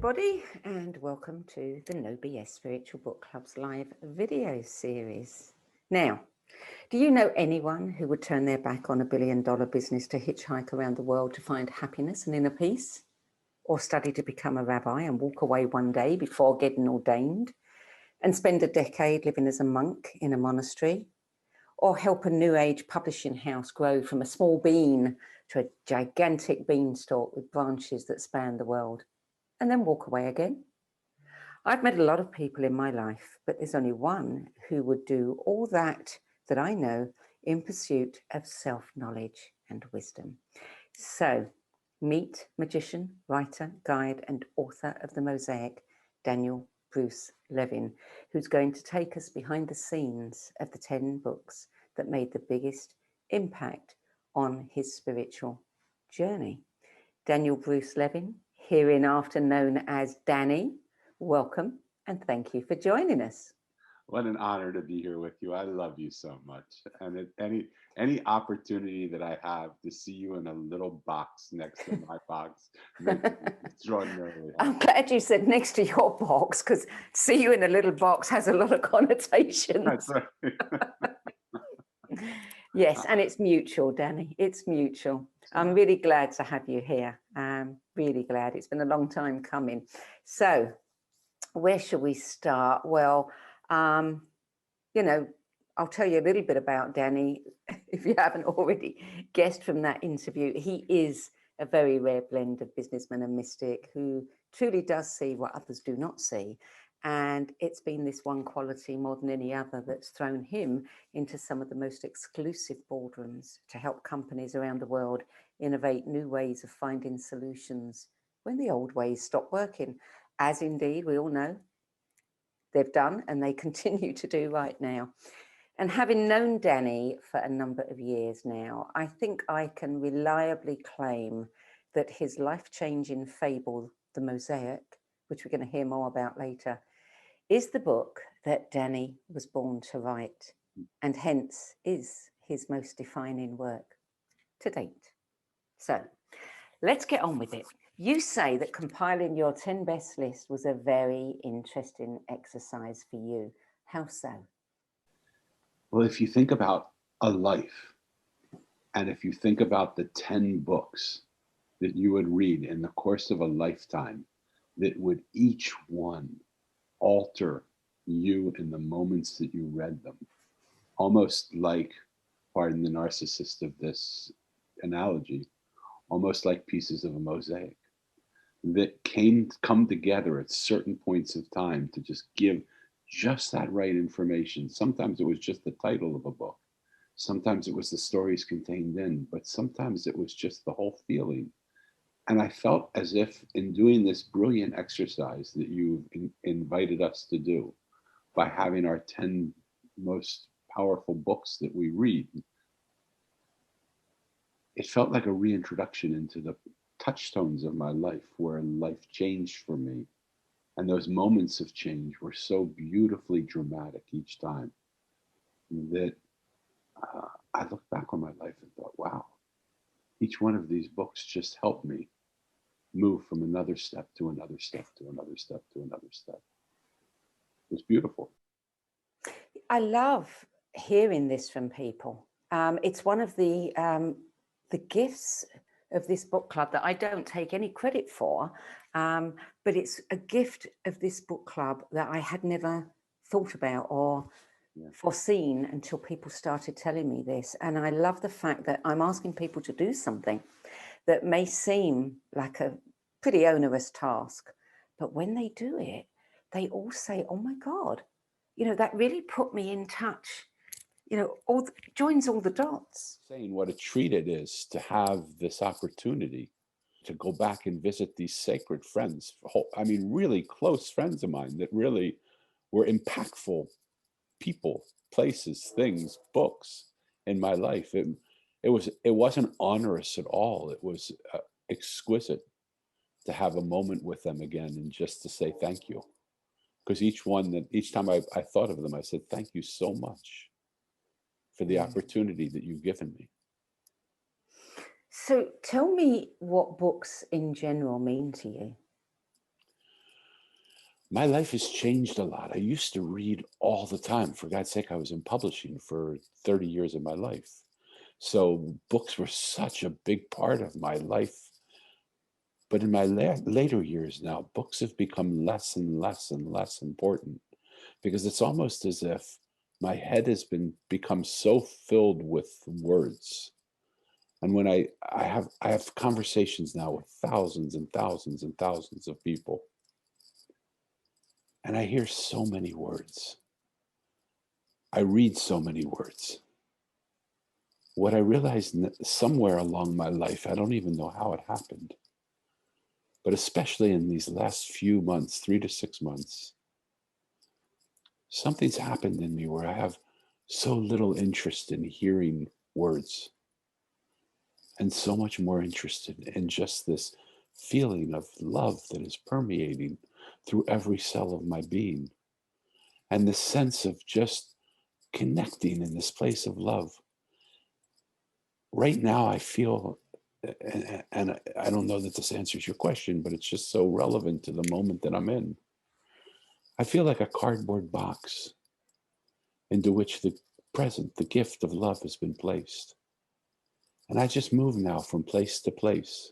everybody, and welcome to the No BS Spiritual Book Club's live video series. Now, do you know anyone who would turn their back on $1 billion business to hitchhike around the world to find happiness and inner peace? Or study to become a rabbi and walk away one day before getting ordained and spend a decade living as a monk in a monastery? Or help a new age publishing house grow from a small bean to a gigantic beanstalk with branches that span the world, and then walk away again? I've met a lot of people in my life, but there's only one who would do all that I know in pursuit of self-knowledge and wisdom. So meet magician, writer, guide, and author of the Mosaic, Daniel Bruce Levin, who's going to take us behind the scenes of the 10 books that made the biggest impact on his spiritual journey. Daniel Bruce Levin, hereinafter known as Danny, welcome and thank you for joining us. What an honor to be here with you. I love you so much. And any opportunity that I have to see you in a little box next to my box makes me extraordinarily happy. I'm glad you said next to your box, because see you in a little box has a lot of connotations. That's right. Yes, and it's mutual, Danny. It's mutual. I'm really glad to have you here. Really glad. It's been a long time coming. So where shall we start? Well, you know, I'll tell you a little bit about Danny, if you haven't already guessed from that interview. He is a very rare blend of businessman and mystic who truly does see what others do not see. And it's been this one quality more than any other that's thrown him into some of the most exclusive boardrooms to help companies around the world innovate new ways of finding solutions when the old ways stop working, as indeed we all know they've done and they continue to do right now. And having known Danny for a number of years now, I think I can reliably claim that his life-changing fable, The Mosaic, which we're going to hear more about later, is the book that Danny was born to write, and hence is his most defining work to date. So let's get on with it. You say that compiling your 10 best list was a very interesting exercise for you. How so? Well, if you think about a life, and if you think about the 10 books that you would read in the course of a lifetime, that would each one alter you in the moments that you read them, almost like, pardon the narcissist of this analogy, almost like pieces of a mosaic that come together at certain points of time to just give just that right information. Sometimes it was just the title of a book. Sometimes it was the stories contained in, but sometimes it was just the whole feeling. And I felt as if in doing this brilliant exercise that you've invited us to do by having our 10 most powerful books that we read, it felt like a reintroduction into the touchstones of my life where life changed for me. And those moments of change were so beautifully dramatic each time that I looked back on my life and thought, wow, each one of these books just helped me move from another step to another step to another step to another step. It was beautiful. I love hearing this from people. It's one of the gifts of this book club that I don't take any credit for, but it's a gift of this book club that I had never thought about or foreseen until people started telling me this. And I love the fact that I'm asking people to do something that may seem like a pretty onerous task, but when they do it, they all say, oh my God, you know, that really put me in touch, you know, joins all the dots. Saying what a treat it is to have this opportunity to go back and visit these sacred friends. I mean, really close friends of mine that really were impactful people, places, things, books in my life. It wasn't onerous at all. It was exquisite to have a moment with them again and just to say thank you. Because each time I thought of them, I said, thank you so much for the opportunity that you've given me. So tell me what books in general mean to you. my life has changed a lot. I used to read all the time. For God's sake, I was in publishing for 30 years of my life. So books were such a big part of my life. But in my later years now, books have become less and less and less important, because it's almost as if my head has become so filled with words. And when I have conversations now with thousands and thousands and thousands of people, and I hear so many words. I read so many words. What I realized somewhere along my life, I don't even know how it happened, but especially in these last few months, 3 to 6 months, something's happened in me where I have so little interest in hearing words, and so much more interested in just this feeling of love that is permeating through every cell of my being, and the sense of just connecting in this place of love. Right now, I feel, and I don't know that this answers your question, but it's just so relevant to the moment that I'm in. I feel like a cardboard box into which the present, the gift of love, has been placed. And I just move now from place to place,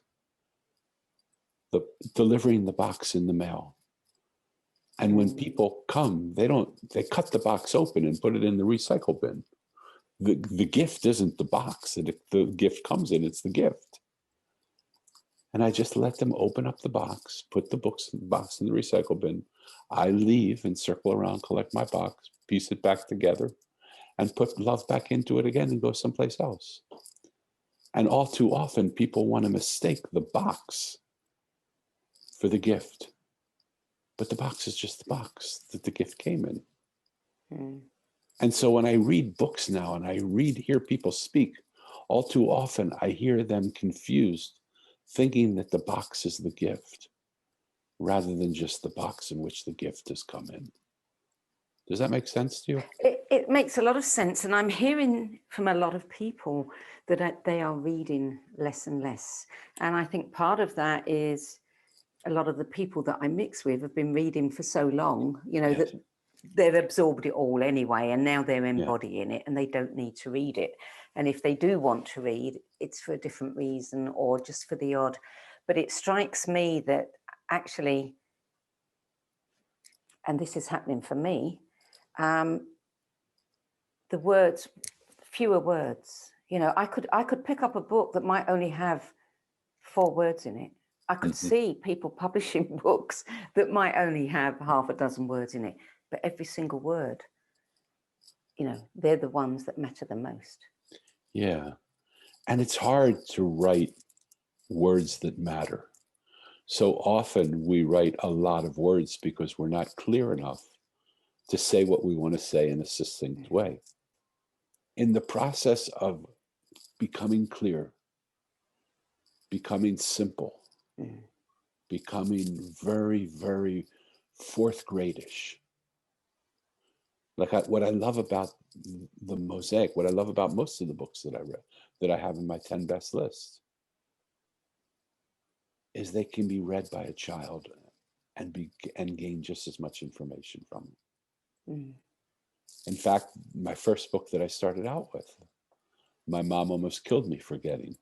delivering the box in the mail. And when people come, they cut the box open and put it in the recycle bin. The gift isn't the box that the gift comes in, it's the gift. And I just let them open up the box, put the box in the recycle bin. I leave and circle around, collect my box, piece it back together, and put love back into it again and go someplace else. And all too often, people want to mistake the box for the gift. But the box is just the box that the gift came in. Mm. And so when I read books now and I hear people speak, all too often I hear them confused, thinking that the box is the gift, rather than just the box in which the gift has come in. Does that make sense to you? It makes a lot of sense. And I'm hearing from a lot of people that they are reading less and less. And I think part of that is a lot of the people that I mix with have been reading for so long, yes, that they've absorbed it all anyway, and now they're embodying it and they don't need to read it. And if they do want to read, it's for a different reason or just for the odd. But it strikes me that actually, and this is happening for me, the words, fewer words. I could pick up a book that might only have 4 words in it. I could see people publishing books that might only have half a dozen words in it, but every single word, they're the ones that matter the most. Yeah. And it's hard to write words that matter. So often we write a lot of words because we're not clear enough to say what we want to say in a succinct way. In the process of becoming clear, becoming simple, becoming very, very fourth gradish. What I love about the Mosaic, what I love about most of the books that I read, that I have in my 10 best list, is they can be read by a child and gain just as much information from it. In fact, my first book that I started out with, my mom almost killed me for getting,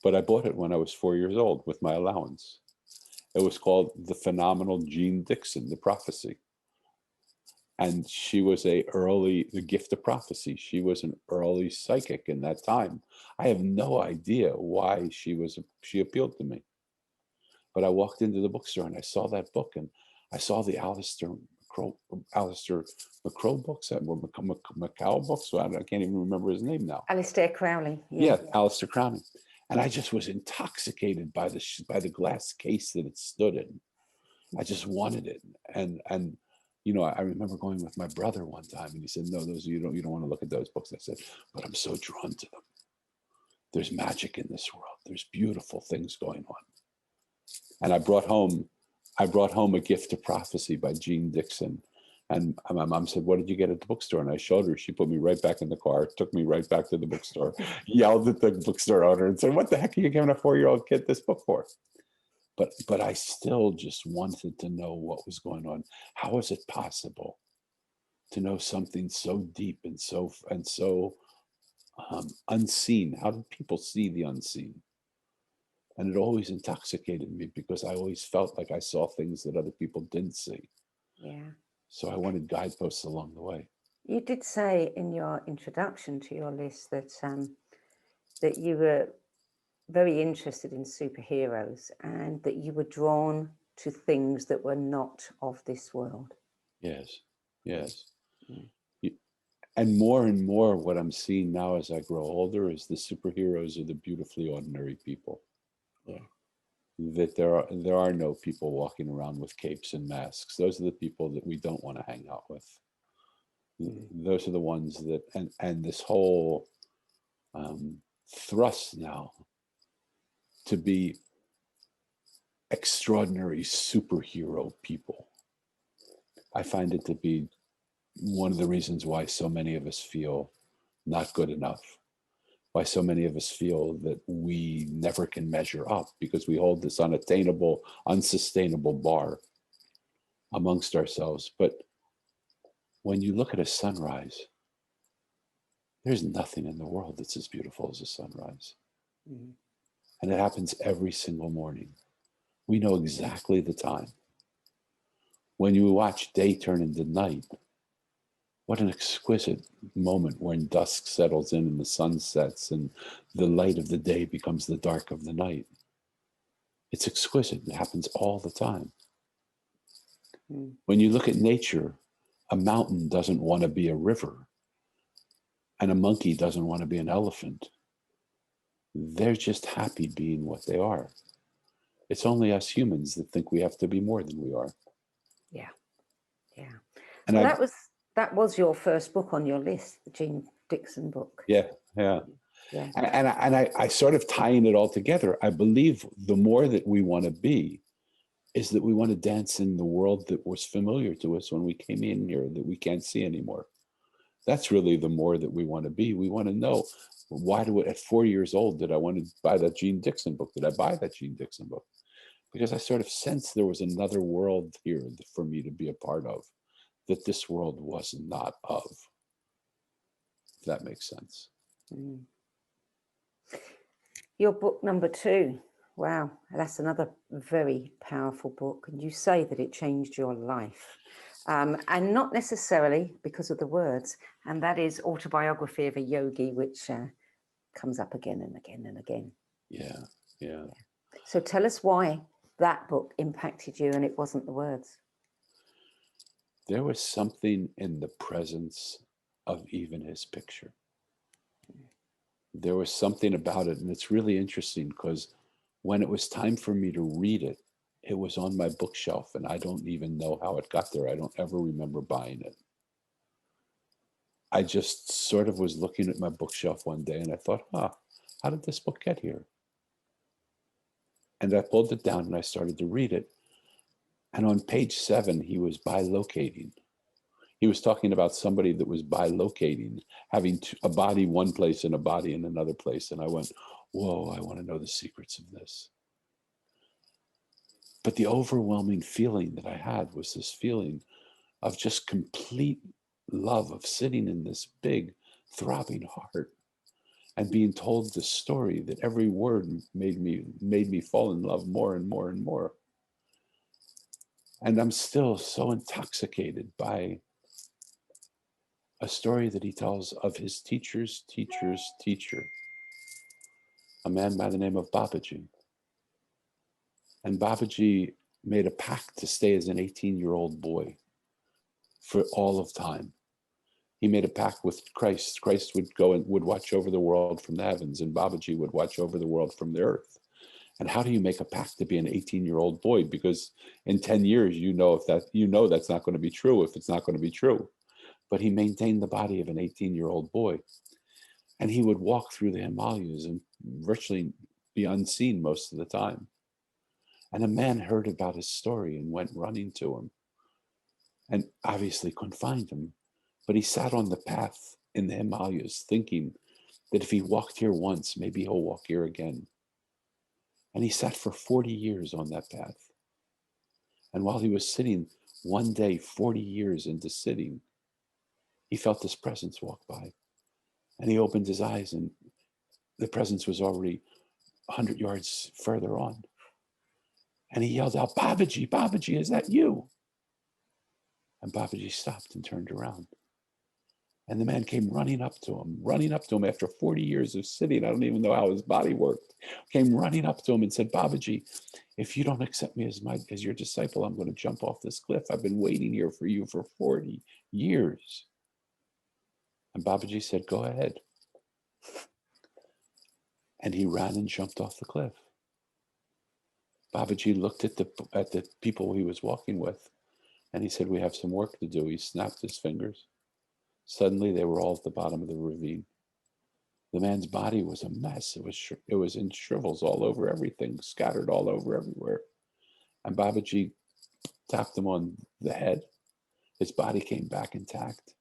but I bought it when I was 4 years old with my allowance. It was called The Phenomenal Jean Dixon, The Prophecy. And she was the gift of prophecy. She was an early psychic in that time. I have no idea why she appealed to me. But I walked into the bookstore and I saw that book, and I saw the Alistair McCrow books, Macau books. So I can't even remember his name now. Alistair Crowley. Yeah, Alistair Crowley. And I just was intoxicated by the glass case that it stood in. I just wanted it, and I remember going with my brother one time, and he said, "No, those you don't want to look at those books." I said, "But I'm so drawn to them. There's magic in this world. There's beautiful things going on." And I brought home A Gift of Prophecy by Jean Dixon. And my mom said, "What did you get at the bookstore?" And I showed her. She put me right back in the car, took me right back to the bookstore, yelled at the bookstore owner and said, "What the heck are you giving a 4-year-old kid this book for?" but I still just wanted to know what was going on. How is it possible to know something so deep and so unseen? How do people see the unseen? And it always intoxicated me because I always felt like I saw things that other people didn't see. Yeah. So I wanted guideposts along the way. You did say in your introduction to your list that that you were very interested in superheroes and that you were drawn to things that were not of this world. Yes, yes. Mm. And more, what I'm seeing now as I grow older is the superheroes are the beautifully ordinary people. Yeah. That there are no people walking around with capes and masks. Those are the people that we don't want to hang out with. Those are the ones that, and this whole thrust now to be extraordinary superhero people. I find it to be one of the reasons why so many of us feel not good enough, why so many of us feel that we never can measure up, because we hold this unattainable, unsustainable bar amongst ourselves. But when you look at a sunrise, there's nothing in the world that's as beautiful as a sunrise. Mm. And it happens every single morning. We know exactly the time. When you watch day turn into night, what an exquisite moment when dusk settles in and the sun sets and the light of the day becomes the dark of the night. It's exquisite. It happens all the time. Mm. When you look at nature, a mountain doesn't want to be a river, and a monkey doesn't want to be an elephant. They're just happy being what they are. It's only us humans that think we have to be more than we are. Yeah. Yeah. And So that was your first book on your list, the Jean Dixon book. yeah. Yeah. And I sort of tying it all together. I believe the more that we want to be is that we want to dance in the world that was familiar to us when we came in here, that we can't see anymore. That's really the more that we want to be. We want to know, at 4 years old, did I want to buy that Jean Dixon book? Did I buy that Jean Dixon book? Because I sort of sensed there was another world here for me to be a part of, that this world was not of. If that makes sense. Mm. Your book number 2. Wow, that's another very powerful book. And you say that it changed your life. And not necessarily because of the words. And that is Autobiography of a Yogi, which comes up again and again and again. Yeah. So tell us why that book impacted you and it wasn't the words. There was something in the presence of even his picture. There was something about it. And it's really interesting because when it was time for me to read it, it was on my bookshelf and I don't even know how it got there. I don't ever remember buying it. I just sort of was looking at my bookshelf one day and I thought, how did this book get here? And I pulled it down and I started to read it. And on page 7, he was bilocating. He was talking about somebody that was bilocating, having a body one place and a body in another place. And I went, whoa, I want to know the secrets of this. But the overwhelming feeling that I had was this feeling of just complete love, of sitting in this big throbbing heart and being told the story that every word made me fall in love more and more and more. And I'm still so intoxicated by a story that he tells of his teacher's teacher's teacher, a man by the name of Babaji. And Babaji made a pact to stay as an 18-year-old boy for all of time. He made a pact with Christ. Christ would go and would watch over the world from the heavens, and Babaji would watch over the world from the earth. And how do you make a pact to be an 18-year-old boy? Because in 10 years, that's not going to be true if it's not going to be true. But he maintained the body of an 18-year-old boy. And he would walk through the Himalayas and virtually be unseen most of the time. And a man heard about his story and went running to him and obviously couldn't find him. But he sat on the path in the Himalayas thinking that if he walked here once, maybe he'll walk here again. And he sat for 40 years on that path. And while he was sitting, one day, 40 years into sitting, he felt this presence walk by. And he opened his eyes, and the presence was already 100 yards further on. And he yelled out, "Babaji, Babaji, is that you?" And Babaji stopped and turned around. And the man came running up to him after 40 years of sitting. I don't even know how his body worked. Came running up to him and said, "Babaji, if you don't accept me as your disciple, I'm going to jump off this cliff. I've been waiting here for you for 40 years. And Babaji said, "Go ahead." And he ran and jumped off the cliff. Babaji looked at the people he was walking with, and he said, "We have some work to do." He snapped his fingers. Suddenly, they were all at the bottom of the ravine. The man's body was a mess. It was in shrivels all over everything, scattered all over everywhere. And Babaji tapped him on the head. His body came back intact.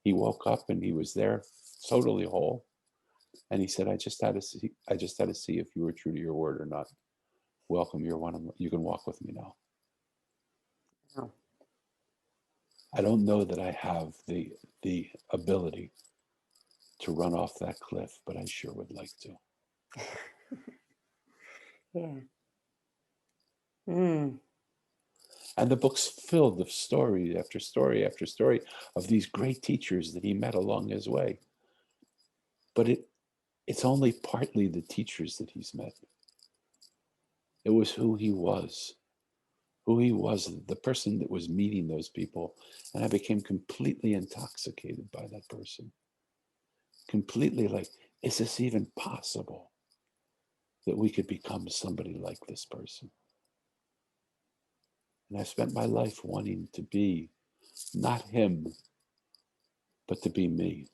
He woke up and he was there, totally whole. And he said, I just had to see if you were true to your word or not. Welcome, you can walk with me now." Oh. I don't know that I have the ability to run off that cliff, but I sure would like to. Yeah. Mm. And the book's filled of story after story after story of these great teachers that he met along his way. But it's only partly the teachers that he's met. It was who he was, the person that was meeting those people. And I became completely intoxicated by that person. Completely like, is this even possible that we could become somebody like this person? And I spent my life wanting to be not him, but to be me.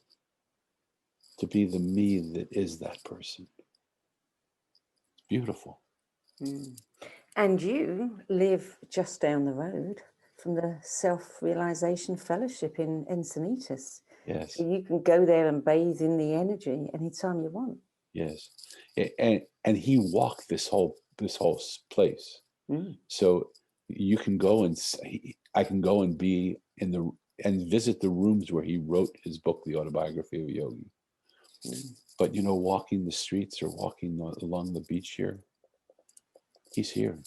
To be the me that is that person. It's beautiful. Mm. And you live just down the road from the Self-Realization Fellowship in Encinitas. Yes. So you can go there and bathe in the energy anytime you want. Yes. And he walked this whole place. Mm. So you can go I can go and be and visit the rooms where he wrote his book, The Autobiography of a Yogi. Mm. But walking the streets or walking along the beach here, he's here.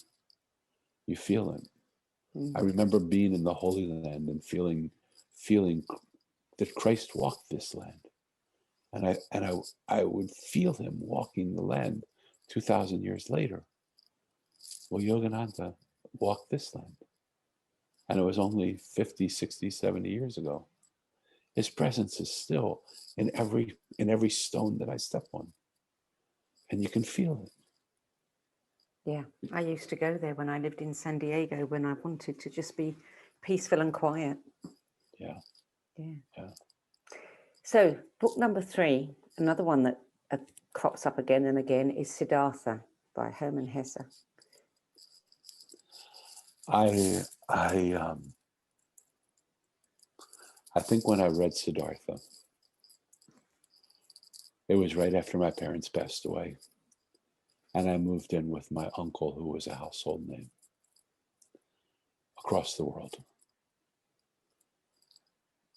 You feel him. Mm. I remember being in the Holy Land and feeling that Christ walked this land. And I would feel him walking the land 2,000 years later. Well, Yogananda walked this land. And it was only 50, 60, 70 years ago. His presence is still in every stone that I step on. And you can feel it. Yeah, I used to go there when I lived in San Diego when I wanted to just be peaceful and quiet. Yeah. Yeah. Yeah. So book number 3, another one that crops up again and again, is Siddhartha by Hermann Hesse. I think when I read Siddhartha, it was right after my parents passed away. And I moved in with my uncle, who was a household name across the world.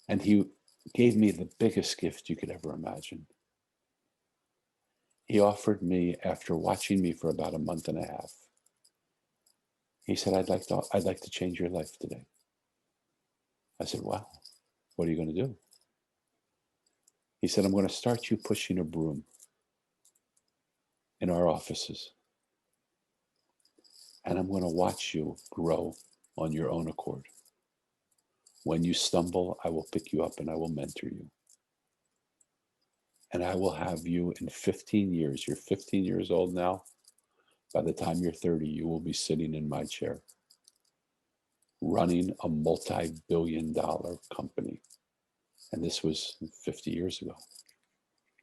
And he gave me the biggest gift you could ever imagine. He offered me, after watching me for about a month and a half, he said, I'd like to change your life today. I said, wow, what are you going to do? He said, I'm going to start you pushing a broom in our offices. And I'm going to watch you grow on your own accord. When you stumble, I will pick you up and I will mentor you. And I will have you in 15 years. You're 15 years old now. By the time you're 30, you will be sitting in my chair, running a multi-billion-dollar company. And this was 50 years ago.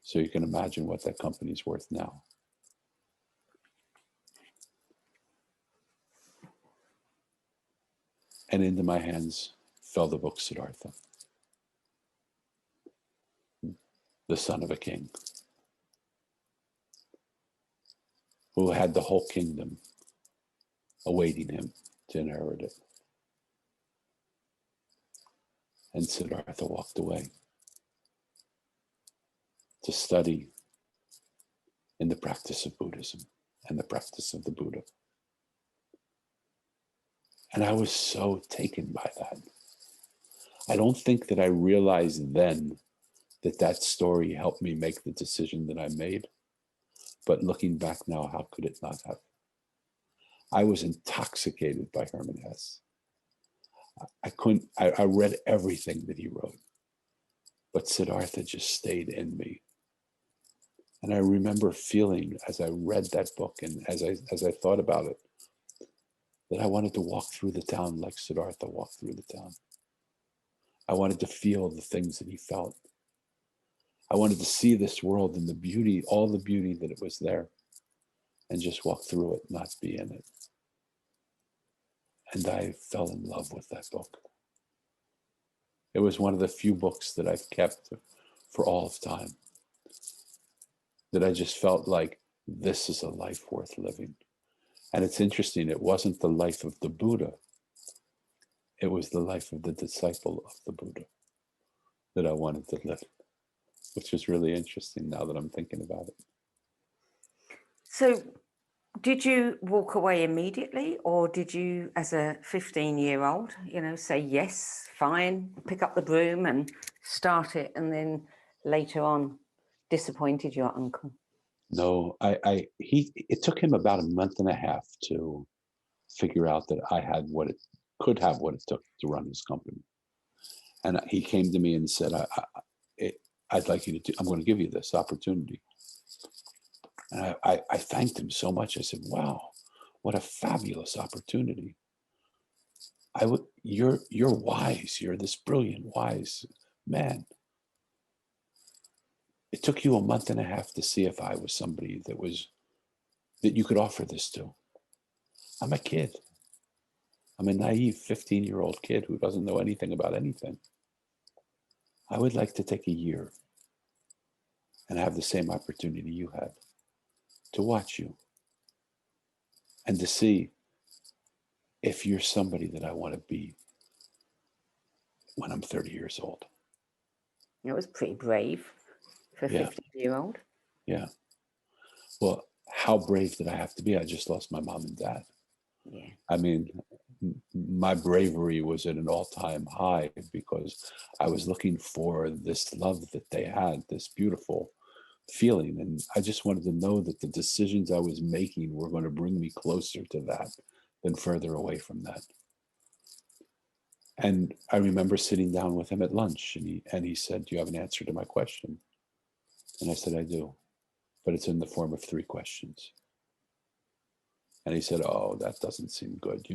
So you can imagine what that company's worth now. And into my hands fell the book Siddhartha, the son of a king, who had the whole kingdom awaiting him to inherit it. And Siddhartha walked away to study in the practice of Buddhism and the practice of the Buddha. And I was so taken by that. I don't think that I realized then that that story helped me make the decision that I made. But looking back now, how could it not have? I was intoxicated by Hermann Hesse. I read everything that he wrote, but Siddhartha just stayed in me. And I remember feeling as I read that book and as I thought about it, that I wanted to walk through the town like Siddhartha walked through the town. I wanted to feel the things that he felt. I wanted to see this world and the beauty, all the beauty that it was there, and just walk through it, not be in it. And I fell in love with that book. It was one of the few books that I've kept for all of time, that I just felt like this is a life worth living. And it's interesting, it wasn't the life of the Buddha, it was the life of the disciple of the Buddha that I wanted to live, which is really interesting now that I'm thinking about it. So did you walk away immediately, or did you, as a 15-year-old, say, yes, fine, pick up the broom and start it, and then later on disappointed your uncle? No, it took him about a month and a half to figure out that I had what it took to run his company. And he came to me and said, I'd like you to I'm going to give you this opportunity. And I thanked him so much. I said, wow, what a fabulous opportunity. You're wise. You're this brilliant, wise man. It took you a month and a half to see if I was somebody that you could offer this to. I'm a kid. I'm a naive 15-year-old kid who doesn't know anything about anything. I would like to take a year and have the same opportunity you had, to watch you and to see if you're somebody that I want to be when I'm 30 years old. It was pretty brave for a 15-year-old. Yeah. Well, how brave did I have to be? I just lost my mom and dad. Yeah. I mean, my bravery was at an all-time high because I was looking for this love that they had, this beautiful feeling. And I just wanted to know that the decisions I was making were going to bring me closer to that than further away from that. And I remember sitting down with him at lunch, and he said, do you have an answer to my question? And I said, I do, but it's in the form of 3 questions. And he said, oh, that doesn't seem good.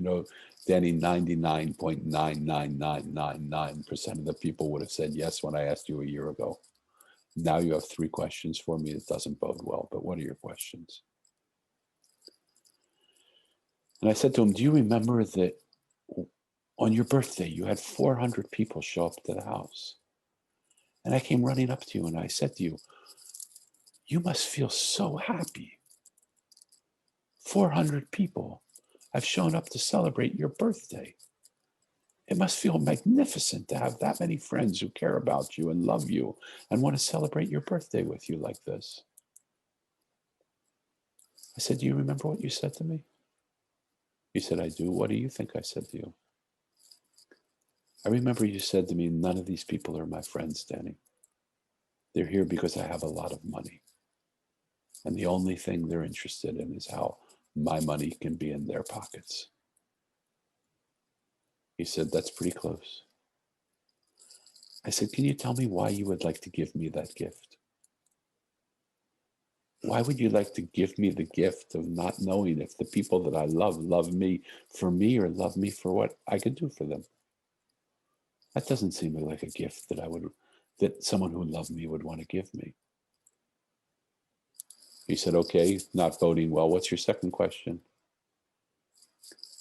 Danny, 99.99999% of the people would have said yes when I asked you a year ago. Now you have 3 questions for me. It doesn't bode well, but what are your questions? And I said to him, do you remember that on your birthday, you had 400 people show up to the house? And I came running up to you and I said to you, you must feel so happy. 400 people have shown up to celebrate your birthday. It must feel magnificent to have that many friends who care about you and love you and want to celebrate your birthday with you like this. I said, do you remember what you said to me? He said, I do. What do you think I said to you? I remember you said to me, none of these people are my friends, Danny. They're here because I have a lot of money. And the only thing they're interested in is how my money can be in their pockets. He said, that's pretty close. I said, can you tell me why you would like to give me that gift? Why would you like to give me the gift of not knowing if the people that I love me for me or love me for what I could do for them? That doesn't seem like a gift that someone who loved me would want to give me. He said, okay, not voting well. What's your second question?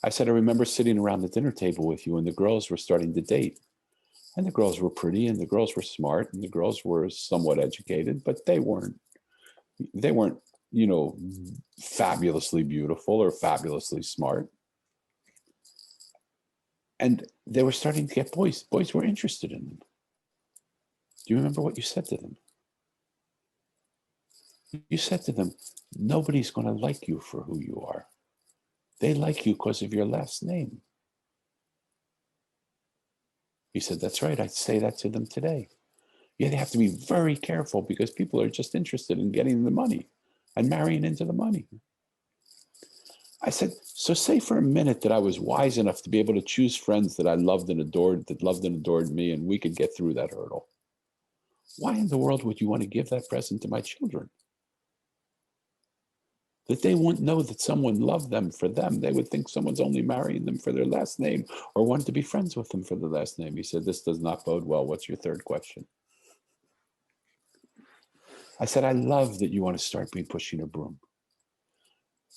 I said, I remember sitting around the dinner table with you and the girls were starting to date. And the girls were pretty and the girls were smart and the girls were somewhat educated, but they weren't fabulously beautiful or fabulously smart. And they were starting to get boys. Boys were interested in them. Do you remember what you said to them? You said to them, nobody's going to like you for who you are. They like you because of your last name. He said, that's right. I'd say that to them today. Yeah, they have to be very careful because people are just interested in getting the money and marrying into the money. I said, so say for a minute that I was wise enough to be able to choose friends that I loved and adored, that loved and adored me, and we could get through that hurdle. Why in the world would you want to give that present to my children? That they wouldn't know that someone loved them for them. They would think someone's only marrying them for their last name or wanted to be friends with them for the last name. He said, this does not bode well. What's your third question? I said, I love that you want to start pushing a broom.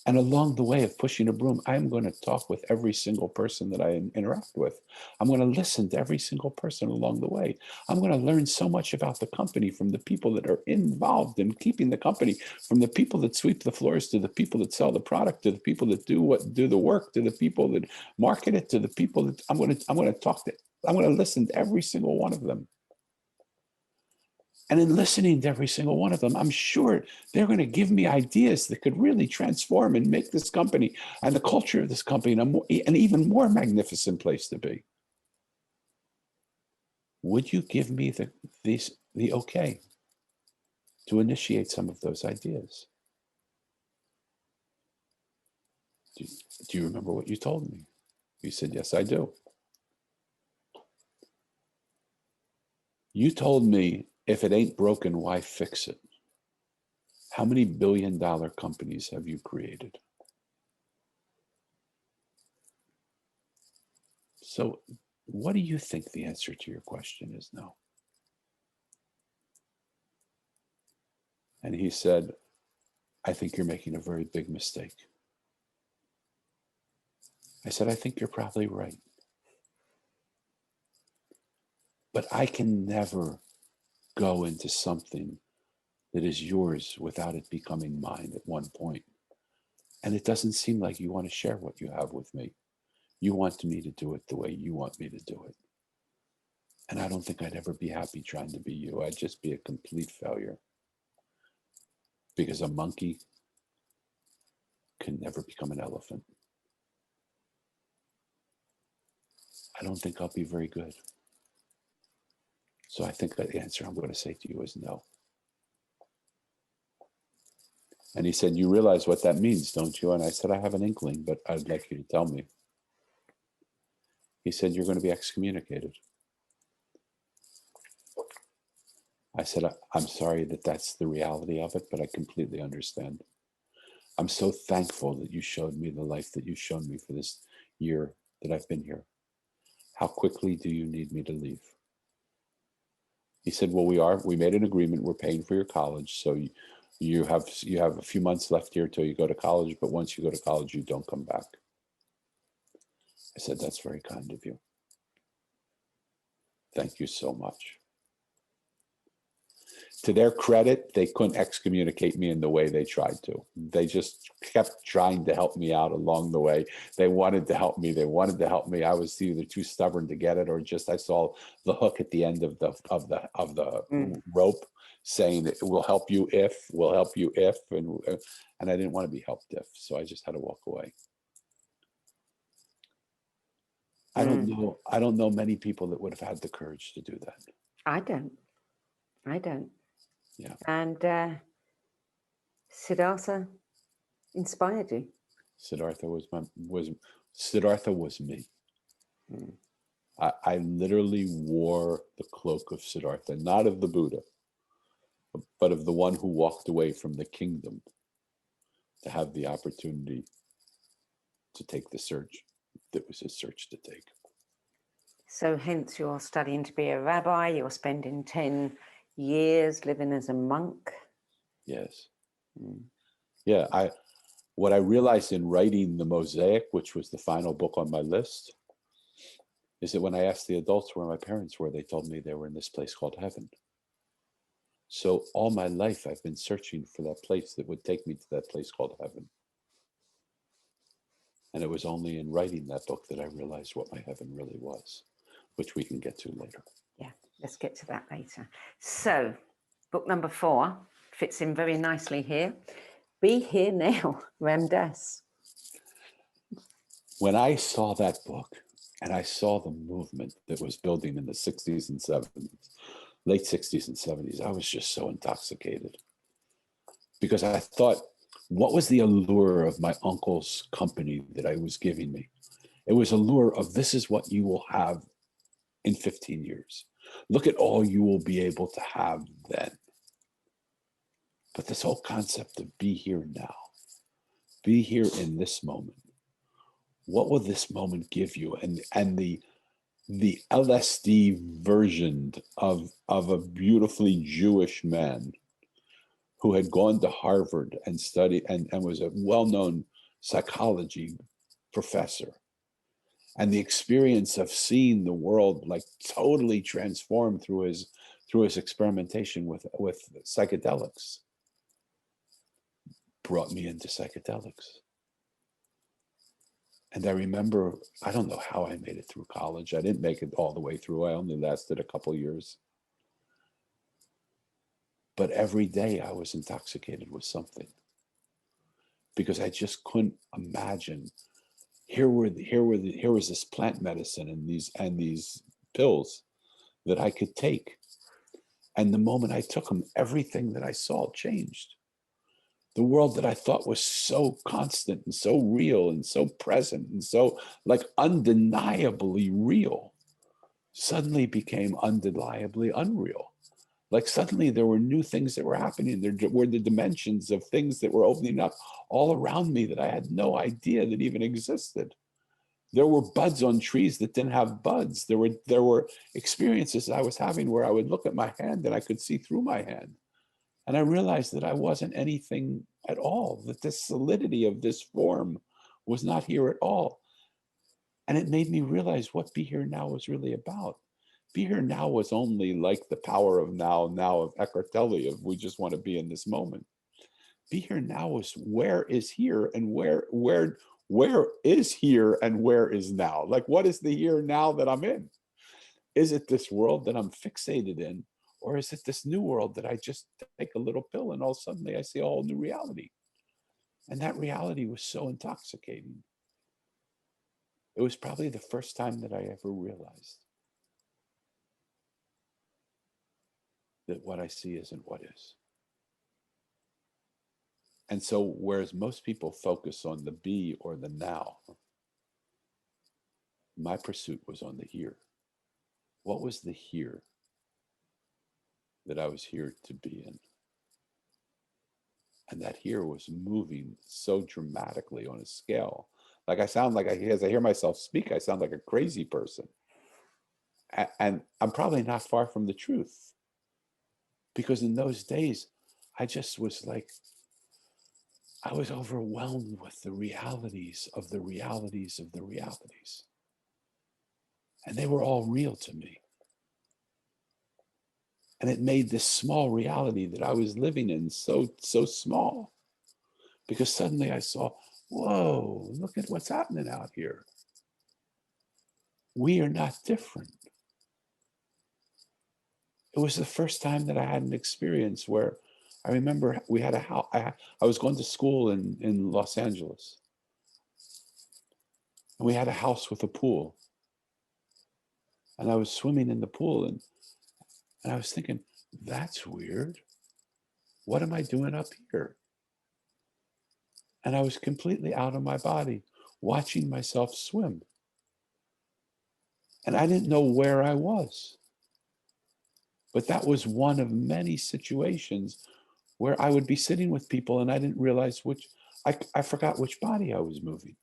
And along the way of pushing a broom, I'm going to talk with every single person that I interact with. I'm going to listen to every single person along the way. I'm going to learn so much about the company from the people that are involved in keeping the company, from the people that sweep the floors to the people that sell the product, to the people that do the work, to the people that market it, to the people that I'm going to listen to every single one of them. And in listening to every single one of them, I'm sure they're going to give me ideas that could really transform and make this company and the culture of this company an even more magnificent place to be. Would you give me the okay to initiate some of those ideas? Do you remember what you told me? You said, yes, I do. You told me, if it ain't broken, why fix it? How many billion-dollar companies have you created? So what do you think the answer to your question is now? And he said, I think you're making a very big mistake. I said, I think you're probably right. But I can never go into something that is yours without it becoming mine at one point. And it doesn't seem like you want to share what you have with me. You want me to do it the way you want me to do it. And I don't think I'd ever be happy trying to be you. I'd just be a complete failure. Because a monkey can never become an elephant. I don't think I'll be very good. So I think the answer I'm going to say to you is no. And he said, you realize what that means, don't you? And I said, I have an inkling, but I'd like you to tell me. He said, you're going to be excommunicated. I said, I'm sorry that that's the reality of it, but I completely understand. I'm so thankful that you showed me the life that you've shown me for this year that I've been here. How quickly do you need me to leave? He said, well, we made an agreement. We're paying for your college. So you have a few months left here till you go to college. But once you go to college, you don't come back. I said, that's very kind of you. Thank you so much. To their credit, they couldn't excommunicate me in the way they tried to. They just kept trying to help me out along the way. They wanted to help me. I was either too stubborn to get it, or just I saw the hook at the end of the rope saying it will help you if, and I didn't want to be helped if, so I just had to walk away. I don't know many people that would have had the courage to do that. I don't. Yeah. And Siddhartha inspired you. Siddhartha was me. I literally wore the cloak of Siddhartha, not of the Buddha, but of the one who walked away from the kingdom to have the opportunity to take the search that was his search to take. So hence you're studying to be a rabbi, you're spending 10 years living as a monk. Yes. Yeah, what I realized in writing the Mosaic, which was the final book on my list, is that when I asked the adults where my parents were, they told me they were in this place called heaven. So all my life, I've been searching for that place that would take me to that place called heaven. And it was only in writing that book that I realized what my heaven really was, which we can get to later. Yeah, let's get to that later. So, book number 4 fits in very nicely here. Be Here Now, Ram Dass. When I saw that book and I saw the movement that was building in the 60s and 70s, late 60s and 70s, I was just so intoxicated. Because I thought, what was the allure of my uncle's company that I was giving me? It was a lure of, this is what you will have in 15 years. Look at all you will be able to have then. But this whole concept of be here now, be here in this moment. What will this moment give you? And the LSD version of a beautifully Jewish man who had gone to Harvard and studied and was a well-known psychology professor. And the experience of seeing the world like totally transformed through his experimentation with psychedelics brought me into psychedelics. And I remember, I don't know how I made it through college. I didn't make it all the way through. I only lasted a couple years. But every day I was intoxicated with something because I just couldn't imagine. Here was this plant medicine and these pills that I could take. And the moment I took them, everything that I saw changed. The world that I thought was so constant and so real and so present and so like undeniably real suddenly became undeniably unreal. Like suddenly there were new things that were happening. There were the dimensions of things that were opening up all around me that I had no idea that even existed. There were buds on trees that didn't have buds. There were experiences I was having where I would look at my hand and I could see through my hand. And I realized that I wasn't anything at all, that this solidity of this form was not here at all. And it made me realize what Be Here Now was really about. Be Here Now was only like the power of now of Eckhart Tolle, of we just want to be in this moment. Be Here Now was where is here and where is here and where is now? Like, what is the here now that I'm in? Is it this world that I'm fixated in? Or is it this new world that I just take a little pill and all of a sudden I see a whole new reality? And that reality was so intoxicating. It was probably the first time that I ever realized that what I see isn't what is. And so, whereas most people focus on the be or the now, my pursuit was on the here. What was the here that I was here to be in? And that here was moving so dramatically on a scale. Like I sound like, as I hear myself speak, I sound like a crazy person. And I'm probably not far from the truth. Because in those days, I just was like, I was overwhelmed with the realities of the realities of the realities. And they were all real to me. And it made this small reality that I was living in so small. Because suddenly I saw, whoa, look at what's happening out here. We are not different. It was the first time that I had an experience where I remember we had a house. I was going to school in Los Angeles. And we had a house with a pool. And I was swimming in the pool and I was thinking, that's weird. What am I doing up here? And I was completely out of my body, watching myself swim. And I didn't know where I was. But that was one of many situations where I would be sitting with people and I didn't realize I forgot which body I was moving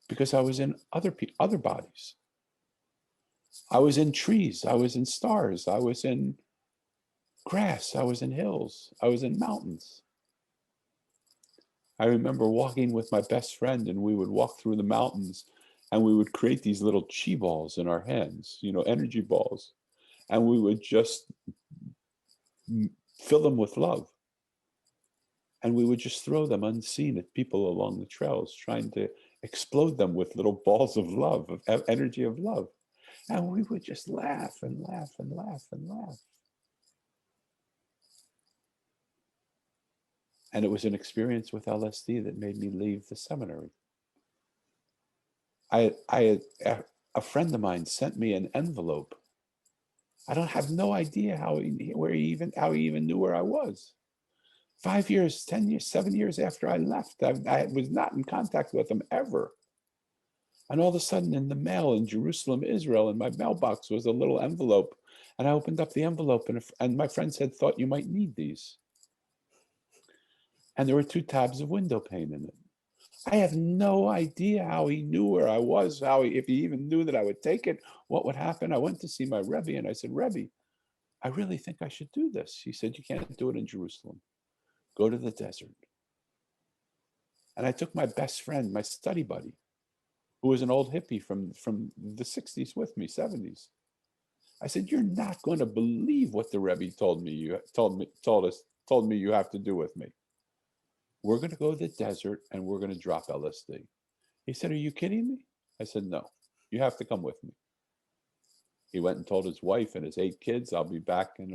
because I was in other bodies. I was in trees, I was in stars, I was in grass, I was in hills, I was in mountains. I remember walking with my best friend and we would walk through the mountains and we would create these little chi balls in our hands, energy balls. And we would just fill them with love. And we would just throw them unseen at people along the trails, trying to explode them with little balls of love, of energy of love. And we would just laugh and laugh and laugh and laugh. And it was an experience with LSD that made me leave the seminary. A friend of mine sent me an envelope. I don't have no idea how he even knew where I was. 5 years, 10 years, 7 years after I left, I was not in contact with him ever. And all of a sudden in the mail in Jerusalem, Israel, in my mailbox was a little envelope. And I opened up the envelope and my friend said, thought you might need these. And there were 2 tabs of window pane in it. I have no idea how he knew where I was, if he even knew that I would take it, what would happen. I went to see my Rabbi and I said, Rabbi, I really think I should do this. He said, you can't do it in Jerusalem. Go to the desert. And I took my best friend, my study buddy, who was an old hippie from the 60s with me, 70s. I said, you're not going to believe what the Rebbe told me you have to do with me. We're going to go to the desert and we're going to drop LSD. He said, are you kidding me? I said, no, you have to come with me. He went and told his wife and his 8 kids, I'll be back in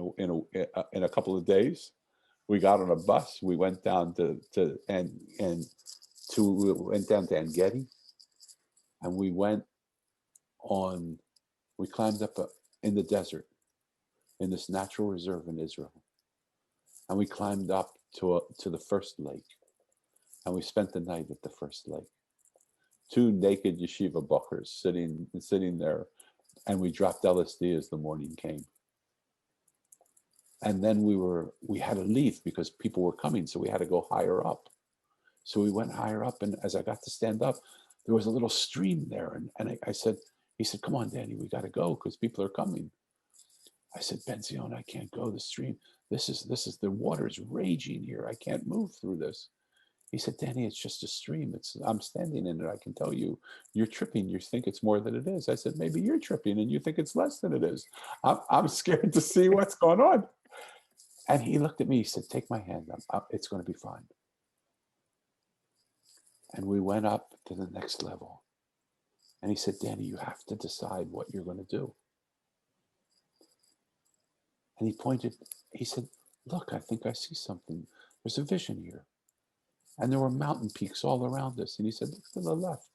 a couple of days. We got on a bus. We went down to Engedi, and we climbed up in the desert in this natural reserve in Israel, and we climbed up to the first lake, and we spent the night at the first lake. 2 naked yeshiva buchers sitting there, and we dropped LSD as the morning came. And then we had to leave because people were coming, so we had to go higher up. So we went higher up, and as I got to stand up, there was a little stream there, and he said, come on, Danny, we got to go because people are coming. I said, Benzion, I can't go. The stream, the water's raging here. I can't move through this. He said, Danny, it's just a stream. I'm standing in it. I can tell you, you're tripping. You think it's more than it is. I said, maybe you're tripping and you think it's less than it is. I'm scared to see what's going on. And he looked at me, he said, take my hand, it's going to be fine. And we went up to the next level. And he said, Danny, you have to decide what you're going to do. And he said, look, I think I see something. There's a vision here. And there were mountain peaks all around us. And he said, look to the left.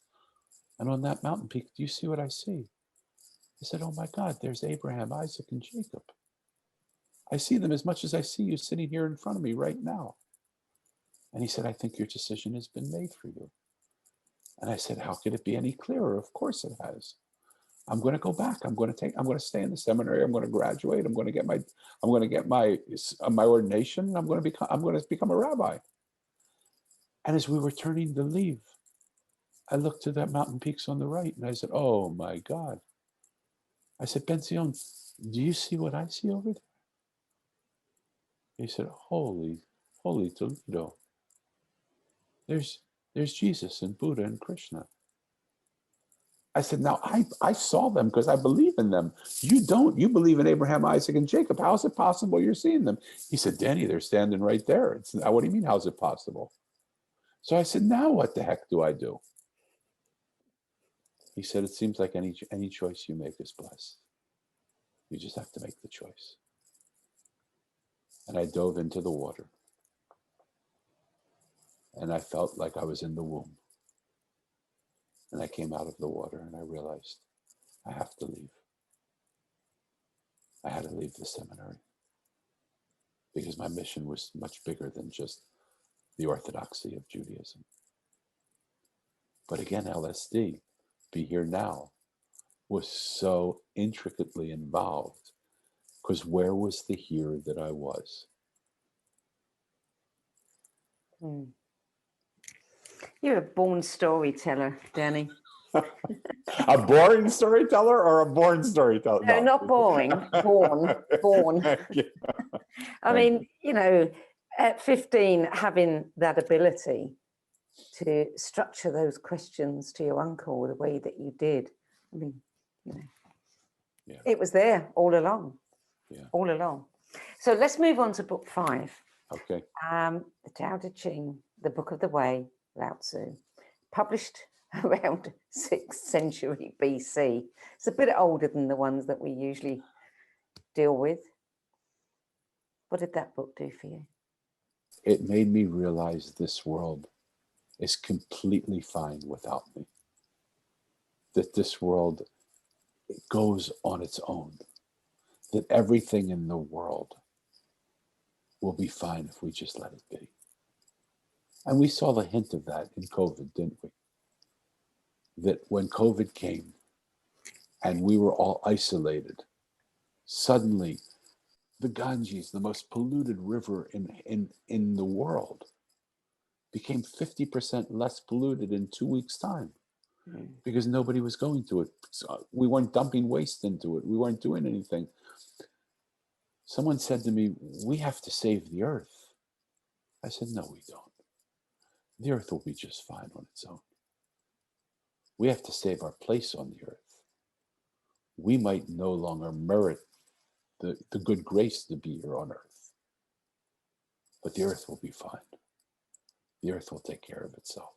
And on that mountain peak, do you see what I see? I said, oh my God, there's Abraham, Isaac, and Jacob. I see them as much as I see you sitting here in front of me right now. And he said, I think your decision has been made for you. And I said, how could it be any clearer? Of course it has. I'm going to go back. I'm going to stay in the seminary. I'm going to graduate. I'm going to get my ordination. I'm going to become a rabbi. And as we were turning to leave, I looked to that mountain peaks on the right and I said, oh my God. I said, Benzion, do you see what I see over there? He said, holy Toledo. There's Jesus and Buddha and Krishna. I said, now I saw them because I believe in them. You don't. You believe in Abraham, Isaac, and Jacob. How is it possible you're seeing them? He said, Danny, they're standing right there. What do you mean, how's it possible? So I said, now what the heck do I do? He said, it seems like any choice you make is blessed. You just have to make the choice. And I dove into the water. And I felt like I was in the womb. And I came out of the water and I realized I have to leave. I had to leave the seminary because my mission was much bigger than just the orthodoxy of Judaism. But again, LSD, Be Here Now, was so intricately involved because where was the here that I was? You're a born storyteller, Danny. A boring storyteller or a born storyteller? No, not boring. Born. I mean, at 15, having that ability to structure those questions to your uncle the way that you did, I mean, It was there all along. Yeah. All along. So let's move on to book 5. Okay. The Tao Te Ching, the Book of the Way, Lao Tzu, published around 6th century BC. It's a bit older than the ones that we usually deal with. What did that book do for you? It made me realize this world is completely fine without me. That this world goes on its own. That everything in the world will be fine if we just let it be. And we saw the hint of that in COVID, didn't we? That when COVID came and we were all isolated, suddenly the Ganges, the most polluted river in the world, became 50% less polluted in 2 weeks' time because nobody was going to it. So we weren't dumping waste into it. We weren't doing anything. Someone said to me, we have to save the earth. I said, no, we don't. The earth will be just fine on its own. We have to save our place on the earth. We might no longer merit the good grace to be here on earth, but the earth will be fine. The earth will take care of itself.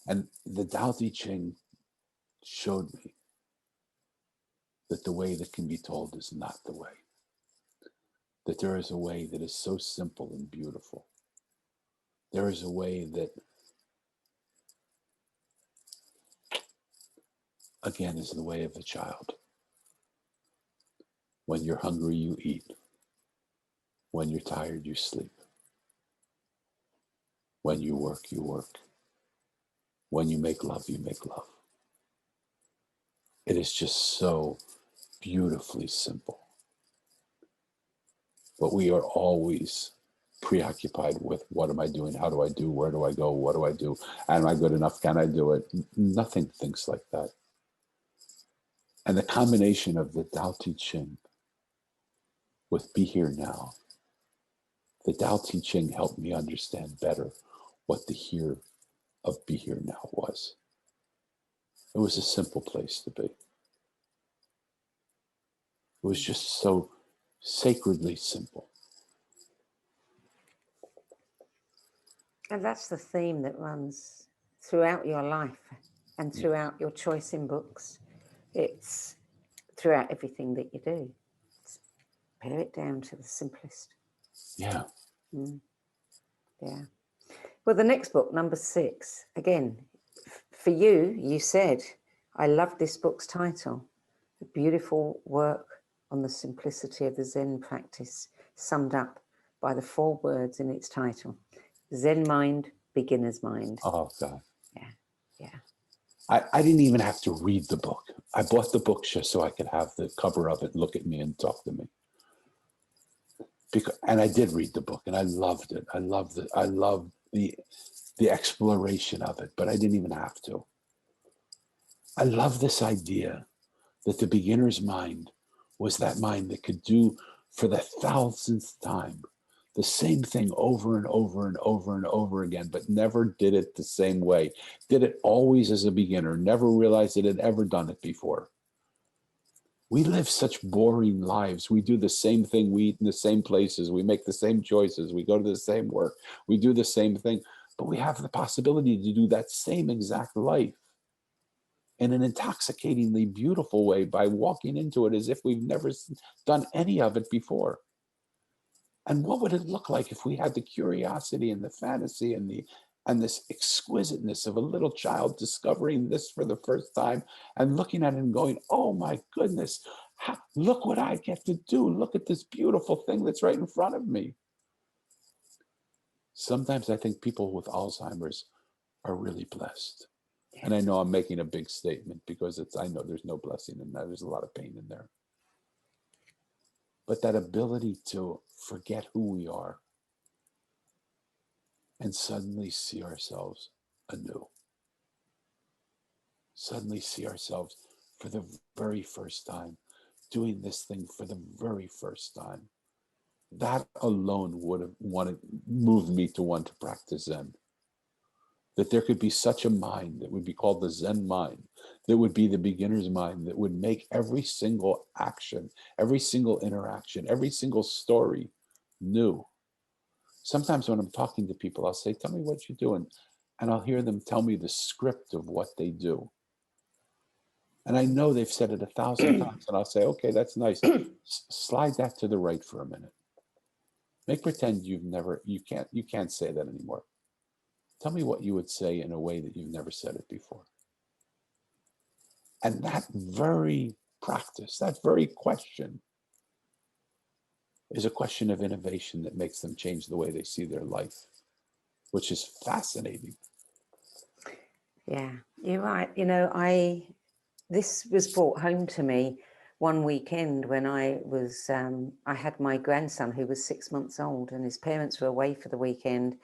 And the Tao Te Ching showed me that the way that can be told is not the way. That there is a way that is so simple and beautiful. There is a way that, again, is the way of the child. When you're hungry, you eat. When you're tired, you sleep. When you work, you work. When you make love, you make love. It is just so beautifully simple. But we are always preoccupied with what am I doing? How do I do? Where do I go? What do I do? Am I good enough? Can I do it? Nothing thinks like that. And the combination of the Tao Te Ching with Be Here Now, the Tao Te Ching helped me understand better what the here of Be Here Now was. It was a simple place to be. It was just so sacredly simple. And that's the theme that runs throughout your life and throughout your choice in books. It's throughout everything that you do. Pare it down to the simplest. Yeah. Yeah. Well, the next book, number 6, again, for you, you said, I love this book's title, a beautiful work on the simplicity of the Zen practice, summed up by the 4 words in its title, Zen mind, beginner's mind. Oh, God. Yeah. I didn't even have to read the book. I bought the book just so I could have the cover of it look at me and talk to me. And I did read the book and I loved it. I loved the exploration of it, but I didn't even have to. I love this idea that the beginner's mind was that mind that could do for the 1000th time the same thing over and over and over and over again, but never did it the same way. Did it always as a beginner, never realized it had ever done it before. We live such boring lives. We do the same thing. We eat in the same places. We make the same choices. We go to the same work. We do the same thing. But we have the possibility to do that same exact life in an intoxicatingly beautiful way by walking into it as if we've never done any of it before. And what would it look like if we had the curiosity and the fantasy and this exquisiteness of a little child discovering this for the first time and looking at it and going, oh my goodness, look what I get to do. Look at this beautiful thing that's right in front of me. Sometimes I think people with Alzheimer's are really blessed. And I know I'm making a big statement because I know there's no blessing in that. There's a lot of pain in there. But that ability to forget who we are and suddenly see ourselves anew. Suddenly see ourselves for the very first time, doing this thing for the very first time. That alone would have moved me to want to practice Zen. that there could be such a mind that would be called the Zen mind, that would be the beginner's mind, that would make every single action, every single interaction, every single story new. Sometimes when I'm talking to people, I'll say, tell me what you're doing. And I'll hear them tell me the script of what they do. And I know they've said it 1,000 times. And I'll say, okay, that's nice. Slide that to the right for a minute. Make pretend you can't say that anymore. Tell me what you would say in a way that you've never said it before. And that very practice, that very question is a question of innovation that makes them change the way they see their life, which is fascinating. Yeah, you're right. You know, this was brought home to me one weekend when I had my grandson who was 6 months old, and his parents were away for the weekend.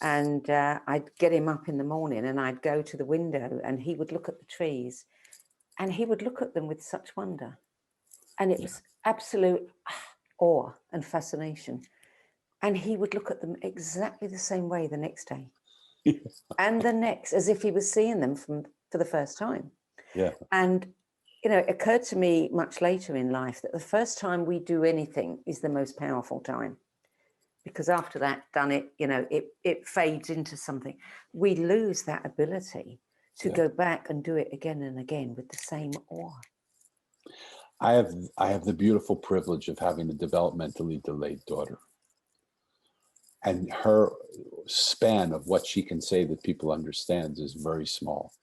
And I'd get him up in the morning and I'd go to the window and he would look at the trees and he would look at them with such wonder. And it was absolute awe and fascination. And he would look at them exactly the same way the next day. And the next, as if he was seeing them for the first time. Yeah. And, you know, it occurred to me much later in life that the first time we do anything is the most powerful time. Because after that, done it, you know, it fades into something. We lose that ability to go back and do it again and again with the same awe. I have the beautiful privilege of having a developmentally delayed daughter. And her span of what she can say that people understand is very small.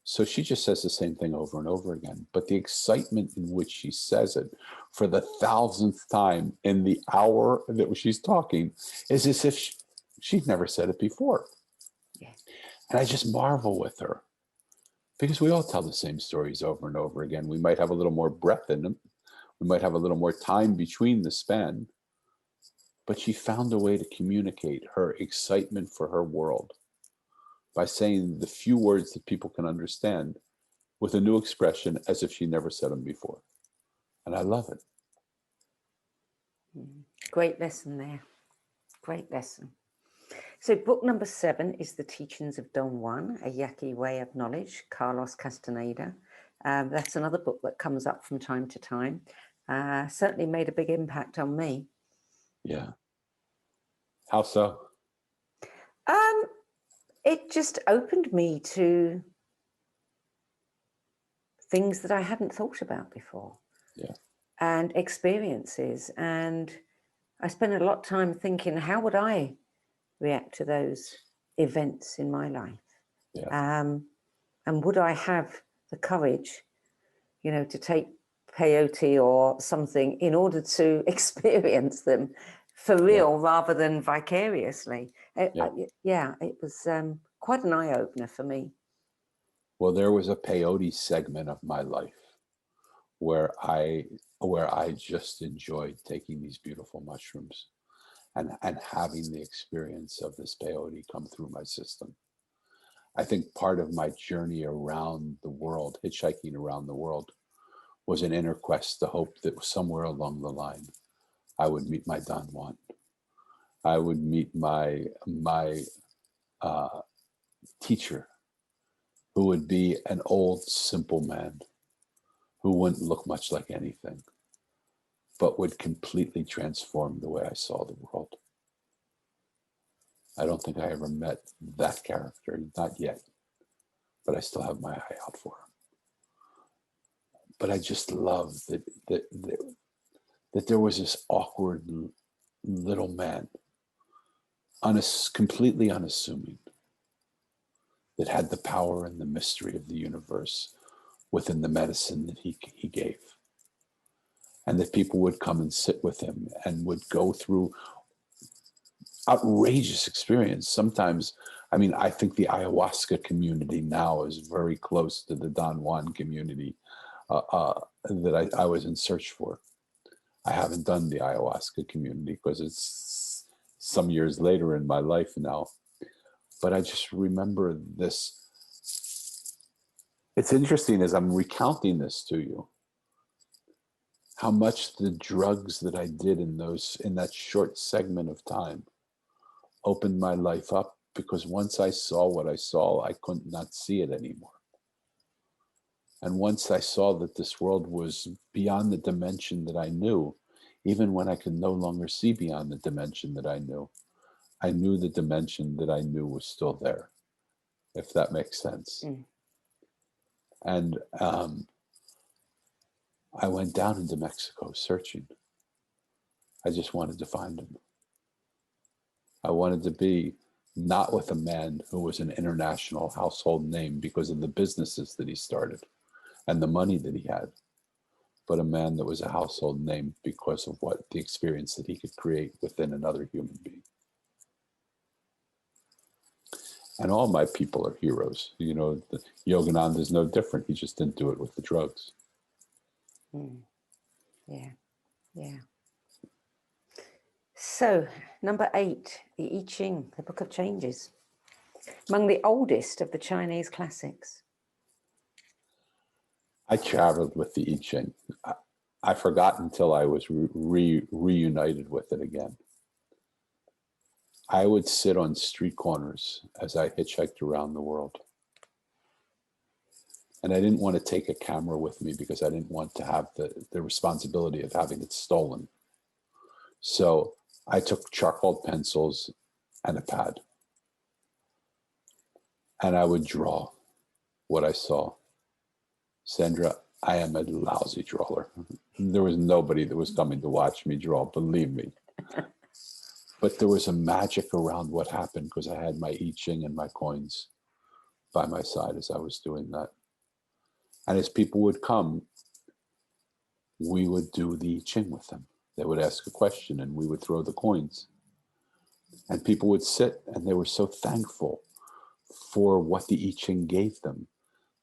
So she just says the same thing over and over again. But the excitement in which she says it for the 1,000th time in the hour that she's talking is as if she'd never said it before. Yeah. And I just marvel with her because we all tell the same stories over and over again. We might have a little more breath in them. We might have a little more time between the span. But she found a way to communicate her excitement for her world by saying the few words that people can understand with a new expression as if she never said them before. And I love it. Great lesson there. Great lesson. So book number 7 is The Teachings of Don Juan, A Yaqui Way of Knowledge, Carlos Castaneda. That's another book that comes up from time to time. Certainly made a big impact on me. Yeah. How so? It just opened me to things that I hadn't thought about before. Yeah. And experiences. And I spent a lot of time thinking, how would I react to those events in my life? Yeah. And would I have the courage, you know, to take peyote or something in order to experience them for real rather than vicariously? It was quite an eye-opener for me. Well, there was a peyote segment of my life where I just enjoyed taking these beautiful mushrooms and having the experience of this peyote come through my system. I think part of my journey around the world, hitchhiking around the world, was an inner quest to hope that somewhere along the line, I would meet my Don Juan. I would meet my teacher, who would be an old, simple man who wouldn't look much like anything, but would completely transform the way I saw the world. I don't think I ever met that character, not yet, but I still have my eye out for him. But I just love that there was this awkward little man, completely unassuming, that had the power and the mystery of the universe within the medicine that he gave. And that people would come and sit with him and would go through outrageous experience. Sometimes, I mean, I think the ayahuasca community now is very close to the Don Juan community that I was in search for. I haven't done the ayahuasca community because it's some years later in my life now. But I just remember this. It's interesting as I'm recounting this to you, how much the drugs that I did in that short segment of time opened my life up because once I saw what I saw, I could not see it anymore. And once I saw that this world was beyond the dimension that I knew, even when I could no longer see beyond the dimension that I knew the dimension that I knew was still there, if that makes sense. Mm. And I went down into Mexico searching. I just wanted to find him. I wanted to be not with a man who was an international household name because of the businesses that he started and the money that he had, but a man that was a household name because of what the experience that he could create within another human being. And all my people are heroes. You know, Yogananda is no different. He just didn't do it with the drugs. Mm. Yeah, yeah. So, number 8, the I Ching, the Book of Changes, among the oldest of the Chinese classics. I traveled with the I Ching. I forgot until I was reunited with it again. I would sit on street corners as I hitchhiked around the world. And I didn't want to take a camera with me because I didn't want to have the responsibility of having it stolen. So I took charcoal pencils and a pad. And I would draw what I saw. Sandra, I am a lousy drawer. There was nobody that was coming to watch me draw, believe me. But there was a magic around what happened because I had my I Ching and my coins by my side as I was doing that. And as people would come, we would do the I Ching with them. They would ask a question and we would throw the coins. And people would sit and they were so thankful for what the I Ching gave them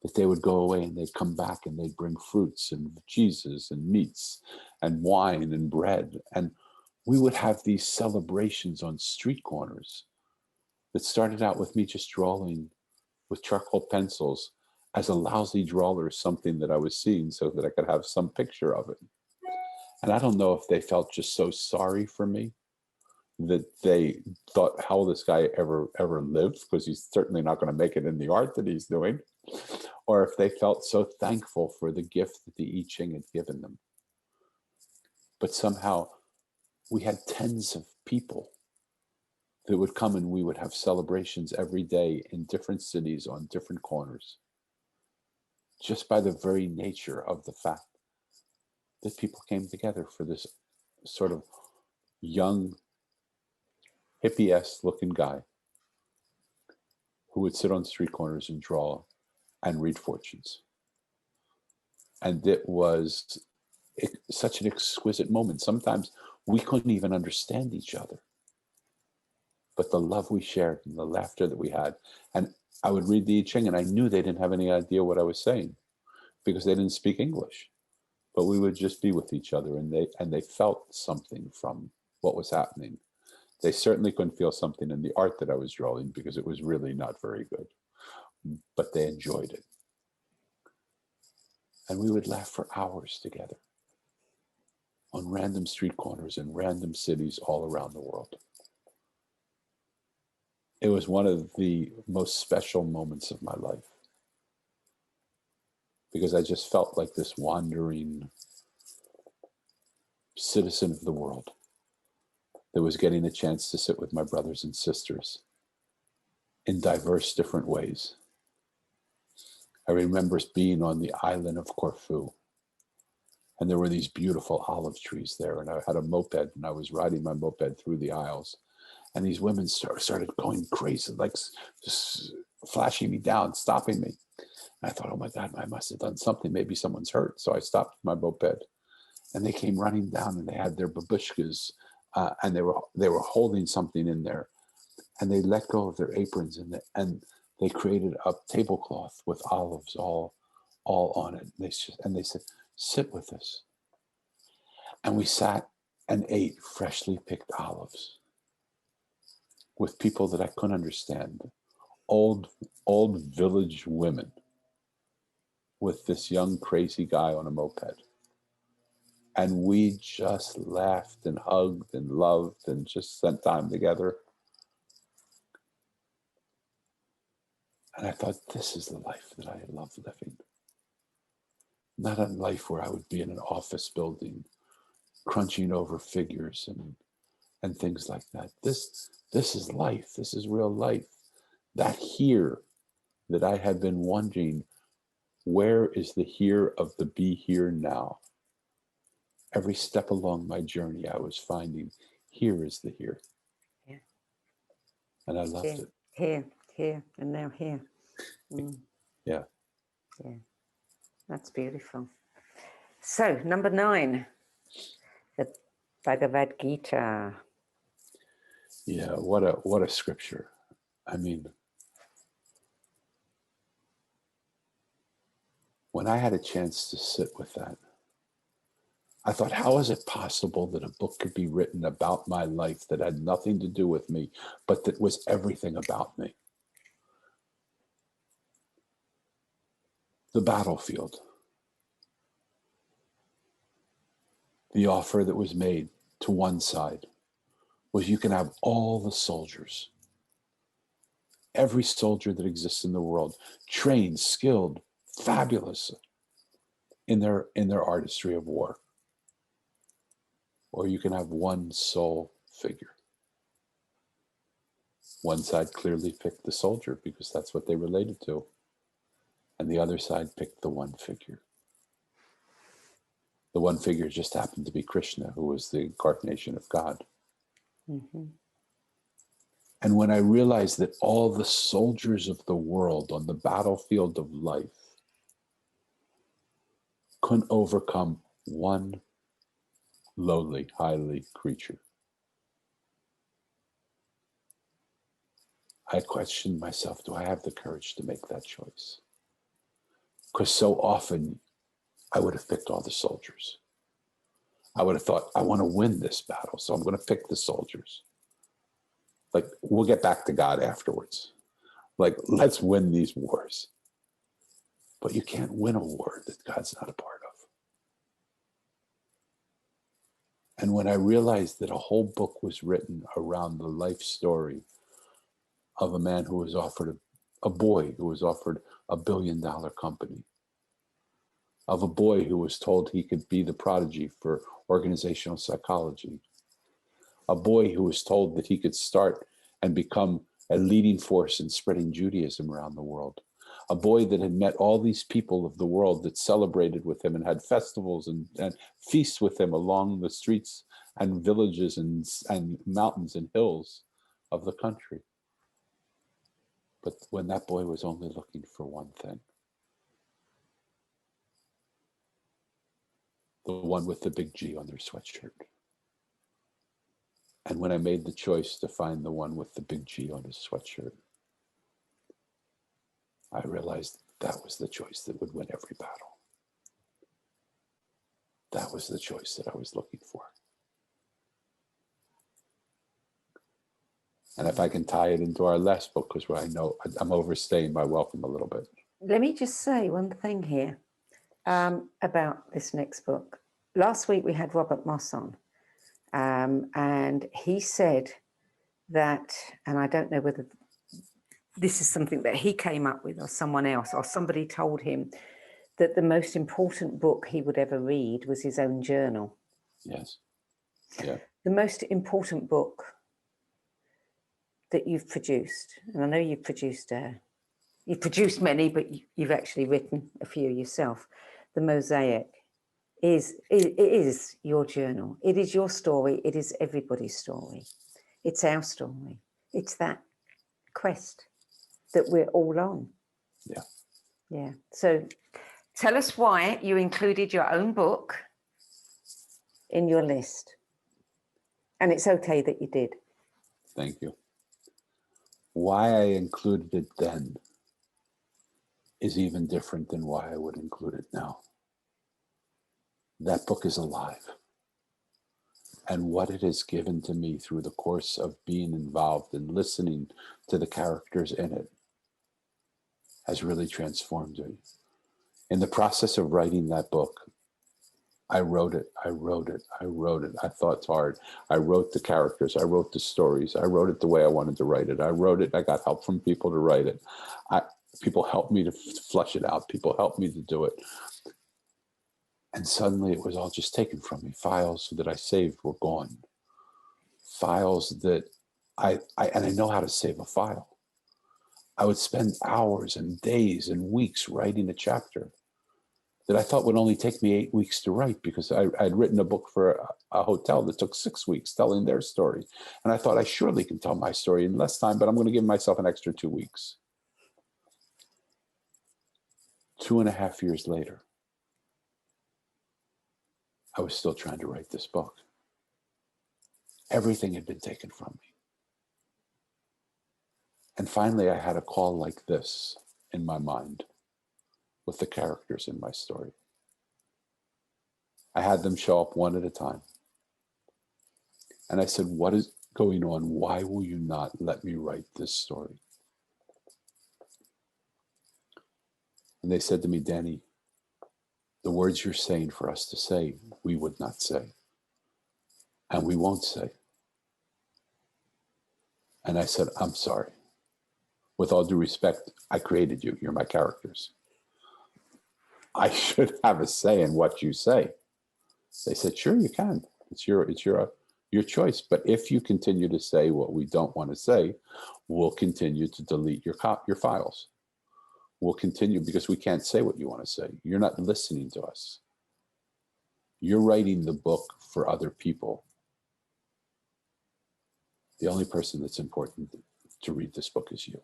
that they would go away and they'd come back and they'd bring fruits and cheeses and meats and wine and bread. And we would have these celebrations on street corners that started out with me just drawing with charcoal pencils as a lousy drawer, something that I was seeing so that I could have some picture of it. And I don't know if they felt just so sorry for me that they thought, how will this guy ever live? Because he's certainly not going to make it in the art that he's doing. Or if they felt so thankful for the gift that the I Ching had given them. But somehow we had tens of people that would come and we would have celebrations every day in different cities on different corners. Just by the very nature of the fact that people came together for this sort of young, hippie-esque looking guy who would sit on street corners and draw and read fortunes. And it was such an exquisite moment. Sometimes we couldn't even understand each other. But the love we shared and the laughter that we had. And I would read the I Ching and I knew they didn't have any idea what I was saying because they didn't speak English. But we would just be with each other and they felt something from what was happening. They certainly couldn't feel something in the art that I was drawing because it was really not very good. But they enjoyed it. And we would laugh for hours together on random street corners in random cities all around the world. It was one of the most special moments of my life because I just felt like this wandering citizen of the world that was getting a chance to sit with my brothers and sisters in diverse different ways. I remember being on the island of Corfu, and there were these beautiful olive trees there, and I had a moped, and I was riding my moped through the aisles, and these women started going crazy, like just flashing me down, stopping me. And I thought, oh my God, I must have done something. Maybe someone's hurt. So I stopped my moped, and they came running down, and they had their babushkas, and they were holding something in there, and they let go of their aprons, and they created a tablecloth with olives all on it. And they said, sit with us. And we sat and ate freshly picked olives with people that I couldn't understand. Old village women with this young crazy guy on a moped. And we just laughed and hugged and loved and just spent time together. And I thought, this is the life that I love living. Not a life where I would be in an office building, crunching over figures and things like that. This is life. This is real life. That here that I had been wondering, where is the here of the be here now? Every step along my journey, I was finding here is the here. Yeah. And I loved it. Here, and now here. Yeah. Yeah. That's beautiful. So, number 9, the Bhagavad Gita. Yeah, what a scripture. I mean, when I had a chance to sit with that, I thought, how is it possible that a book could be written about my life that had nothing to do with me, but that was everything about me? The battlefield. The offer that was made to one side was you can have all the soldiers, every soldier that exists in the world, trained, skilled, fabulous in their artistry of war. Or you can have one sole figure. One side clearly picked the soldier because that's what they related to. And the other side picked the one figure. The one figure just happened to be Krishna, who was the incarnation of God. Mm-hmm. And when I realized that all the soldiers of the world on the battlefield of life couldn't overcome one lowly, highly creature, I questioned myself, do I have the courage to make that choice? Because so often I would have picked all the soldiers. I would have thought, I want to win this battle, so I'm going to pick the soldiers. Like, we'll get back to God afterwards. Like, let's win these wars. But you can't win a war that God's not a part of. And when I realized that a whole book was written around the life story of a man who was offered, a boy who was offered $1 billion company, of a boy who was told he could be the prodigy for organizational psychology, a boy who was told that he could start and become a leading force in spreading Judaism around the world, a boy that had met all these people of the world that celebrated with him and had festivals and feasts with him along the streets and villages and mountains and hills of the country. But when that boy was only looking for one thing, the one with the big G on their sweatshirt. And when I made the choice to find the one with the big G on his sweatshirt, I realized that was the choice that would win every battle. That was the choice that I was looking for. And if I can tie it into our last book, because I know I'm overstaying my welcome a little bit. Let me just say one thing here about this next book. Last week we had Robert Moss on, and he said that, and I don't know whether this is something that he came up with or someone else or somebody told him, that the most important book he would ever read was his own journal. Yes. Yeah. The most important book that you've produced, and I know you've produced many, but you've actually written a few yourself. The Mosaic is your journal. It is your story. It is everybody's story. It's our story. It's that quest that we're all on. Yeah. Yeah. So tell us why you included your own book in your list. And it's okay that you did. Thank you. Why I included it then is even different than why I would include it now. That book is alive. And what it has given to me through the course of being involved and listening to the characters in it has really transformed me. In the process of writing that book, I wrote it. I thought hard. I wrote the characters. I wrote the stories. I wrote it the way I wanted to write it. I wrote it. I got help from people to write it. People helped me to flesh it out. People helped me to do it. And suddenly it was all just taken from me. Files that I saved were gone. Files that I know how to save a file. I would spend hours and days and weeks writing a chapter that I thought would only take me 8 weeks to write, because I'd written a book for a hotel that took 6 weeks telling their story. And I thought I surely can tell my story in less time, but I'm going to give myself an extra 2 weeks. 2.5 years later, I was still trying to write this book. Everything had been taken from me. And finally, I had a call like this in my mind with the characters in my story. I had them show up one at a time. And I said, what is going on? Why will you not let me write this story? And they said to me, Danny, the words you're saying for us to say, we would not say. And we won't say. And I said, I'm sorry. With all due respect, I created you. You're my characters. I should have a say in what you say. They said, sure, you can. It's your choice. But if you continue to say what we don't want to say, we'll continue to delete your files. We'll continue, because we can't say what you want to say. You're not listening to us. You're writing the book for other people. The only person that's important to read this book is you.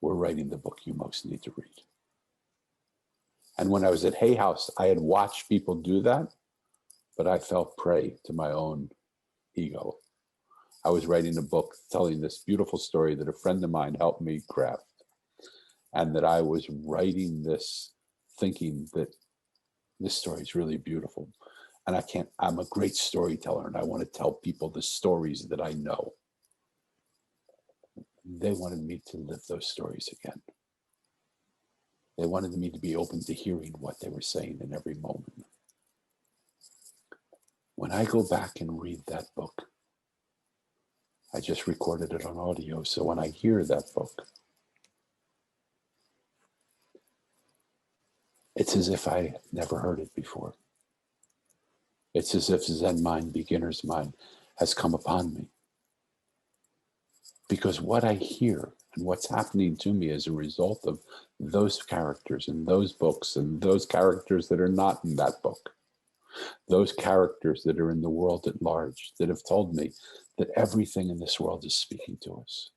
We're writing the book you most need to read. And when I was at Hay House, I had watched people do that, but I fell prey to my own ego. I was writing a book telling this beautiful story that a friend of mine helped me craft, and that I was writing this thinking that this story is really beautiful. And I'm a great storyteller, and I want to tell people the stories that I know. They wanted me to live those stories again. They wanted me to be open to hearing what they were saying in every moment. When I go back and read that book, I just recorded it on audio, so when I hear that book, it's as if I never heard it before. It's as if Zen mind, beginner's mind, has come upon me. Because what I hear and what's happening to me as a result of those characters in those books, and those characters that are not in that book, those characters that are in the world at large, that have told me that everything in this world is speaking to us.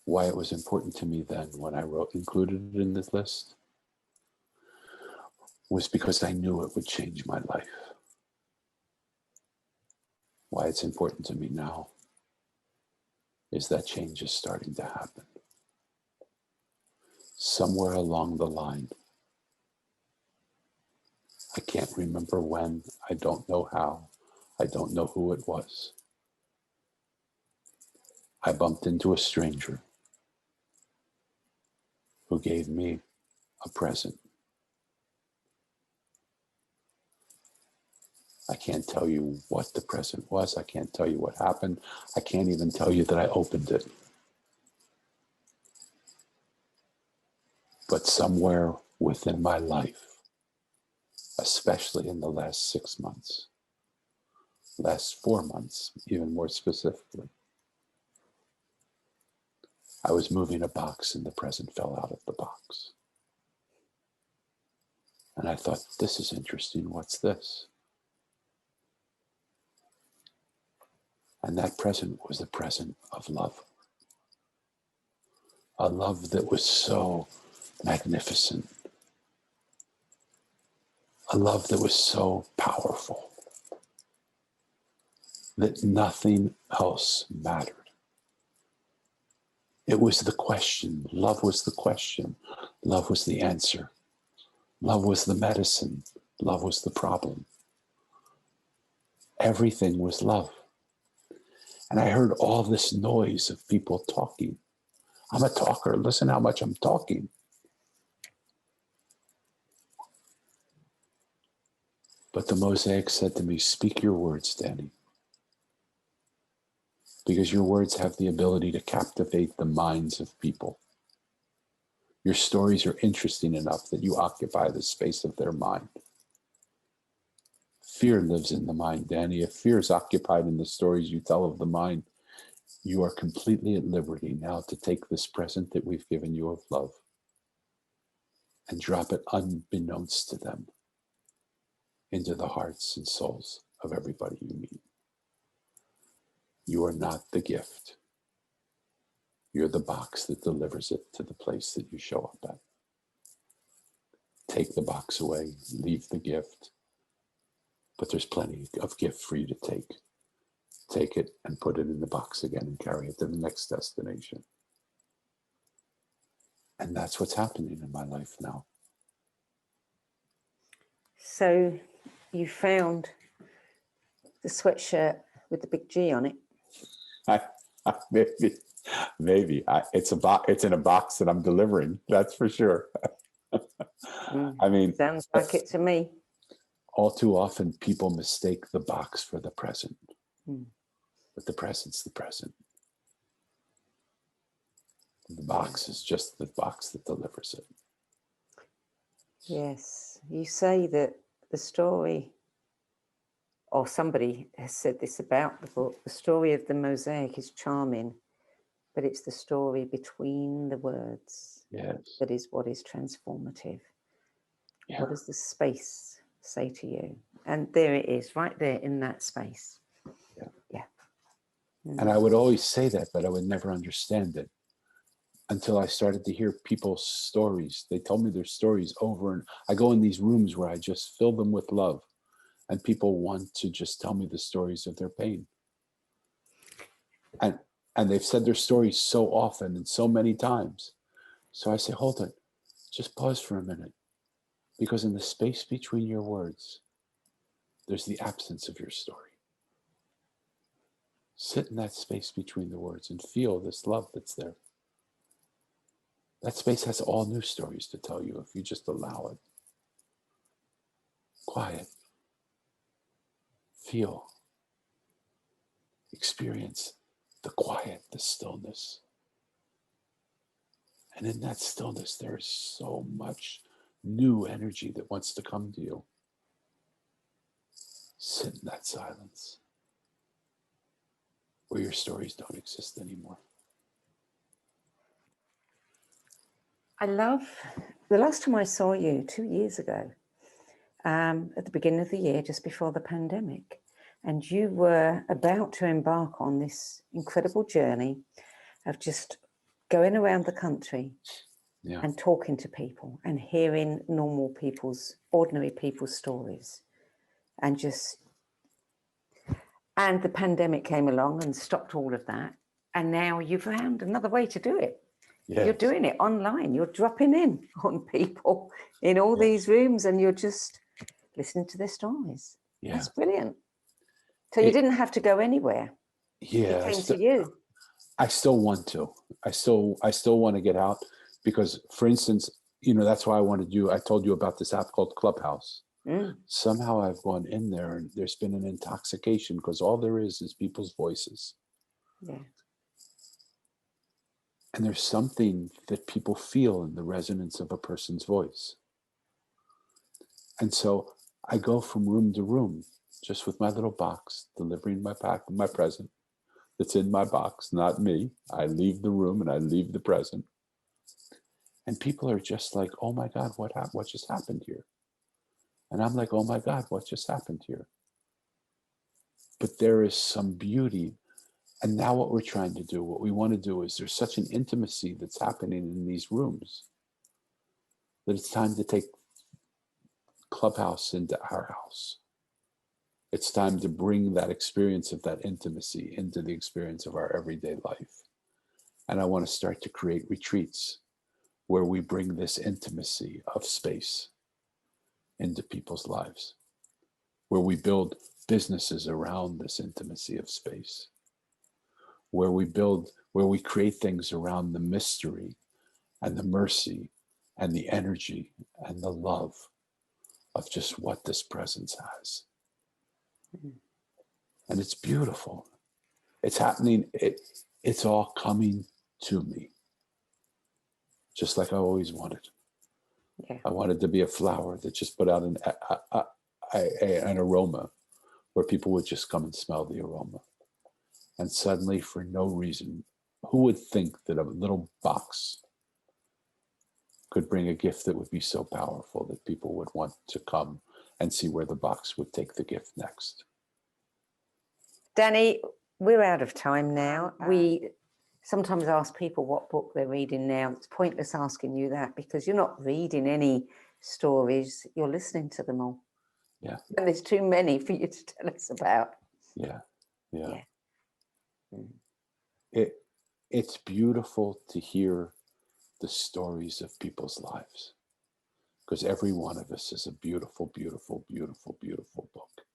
Why it was important to me then, when I included it in this list, was because I knew it would change my life. Why it's important to me now is that change is starting to happen. Somewhere along the line, I can't remember when, I don't know how, I don't know who it was. I bumped into a stranger who gave me a present. I can't tell you what the present was. I can't tell you what happened. I can't even tell you that I opened it. But somewhere within my life, especially in the last 6 months, last 4 months, even more specifically, I was moving a box and the present fell out of the box. And I thought, this is interesting. What's this? And that present was the present of love. A love that was so magnificent. A love that was so powerful that nothing else mattered. It was the question. Love was the question. Love was the answer. Love was the medicine. Love was the problem. Everything was love. And I heard all this noise of people talking. I'm a talker. Listen how much I'm talking. But the Mosaic said to me, speak your words, Danny. because your words have the ability to captivate the minds of people. Your stories are interesting enough that you occupy the space of their mind. Fear lives in the mind, Danny. If fear is occupied in the stories you tell of the mind, you are completely at liberty now to take this present that we've given you of love and drop it unbeknownst to them into the hearts and souls of everybody you meet. You are not the gift. You're the box that delivers it to the place that you show up at. Take the box away, leave the gift, but there's plenty of gift for you to take. Take it and put it in the box again and carry it to the next destination. And that's what's happening in my life now. So you found the sweatshirt with the big G on it. Maybe. It's in a box that I'm delivering. That's for sure. I mean, sounds like it to me. All too often, people mistake the box for the present. But the present's the present. And the box is just the box that delivers it. Yes. You say that the story, or somebody has said this about the book, the story of the Mosaic is charming, but it's the story between the words that is what is transformative. Yeah. What does the space say to you? And there it is, right there in that space. Yeah. And I would always say that, but I would never understand it until I started to hear people's stories. They told me their stories over, and I go in these rooms where I just fill them with love, and people want to just tell me the stories of their pain. And they've said their stories so often and so many times. So I say, hold it, just pause for a minute, because in the space between your words, there's the absence of your story. Sit in that space between the words and feel this love that's there. That space has all new stories to tell you if you just allow it. Quiet. Feel. Experience the quiet, the stillness. And in that stillness, there is so much new energy that wants to come to you. Sit in that silence where your stories don't exist anymore. I love, the last time I saw you 2 years ago, at the beginning of the year, just before the pandemic, and you were about to embark on this incredible journey of just going around the country and talking to people and hearing normal people's, ordinary people's stories. And the pandemic came along and stopped all of that. And now you've found another way to do it. Yes. You're doing it online. You're dropping in on people in all these rooms and you're just listening to their stories. Yeah. That's brilliant. So you didn't have to go anywhere. Yeah. It came to you. I still want to. I still want to get out because, for instance, that's why I told you about this app called Clubhouse. Somehow I've gone in there and there's been an intoxication because all there is people's voices. Yeah. And there's something that people feel in the resonance of a person's voice. And so I go from room to room, just with my little box, delivering my present that's in my box, not me. I leave the room and I leave the present. And people are just like, oh my God, what just happened here? And I'm like, oh my God, what just happened here? But there is some beauty. And now what we're trying to do, what we want to do is there's such an intimacy that's happening in these rooms that it's time to take Clubhouse into our house. It's time to bring that experience of that intimacy into the experience of our everyday life. And I want to start to create retreats where we bring this intimacy of space into people's lives, where we build businesses around this intimacy of space, where we create things around the mystery and the mercy and the energy and the love of just what this presence has. And it's beautiful. It's happening. It's all coming to me, just like I always wanted. Yeah. I wanted to be a flower that just put out an aroma where people would just come and smell the aroma. And suddenly, for no reason, who would think that a little box could bring a gift that would be so powerful that people would want to come and see where the box would take the gift next? Danny, we're out of time now. We sometimes ask people what book they're reading now. It's pointless asking you that because you're not reading any stories, you're listening to them all. Yeah. And there's too many for you to tell us about. Yeah. Yeah. It's beautiful to hear the stories of people's lives, because every one of us is a beautiful, beautiful, beautiful, beautiful book.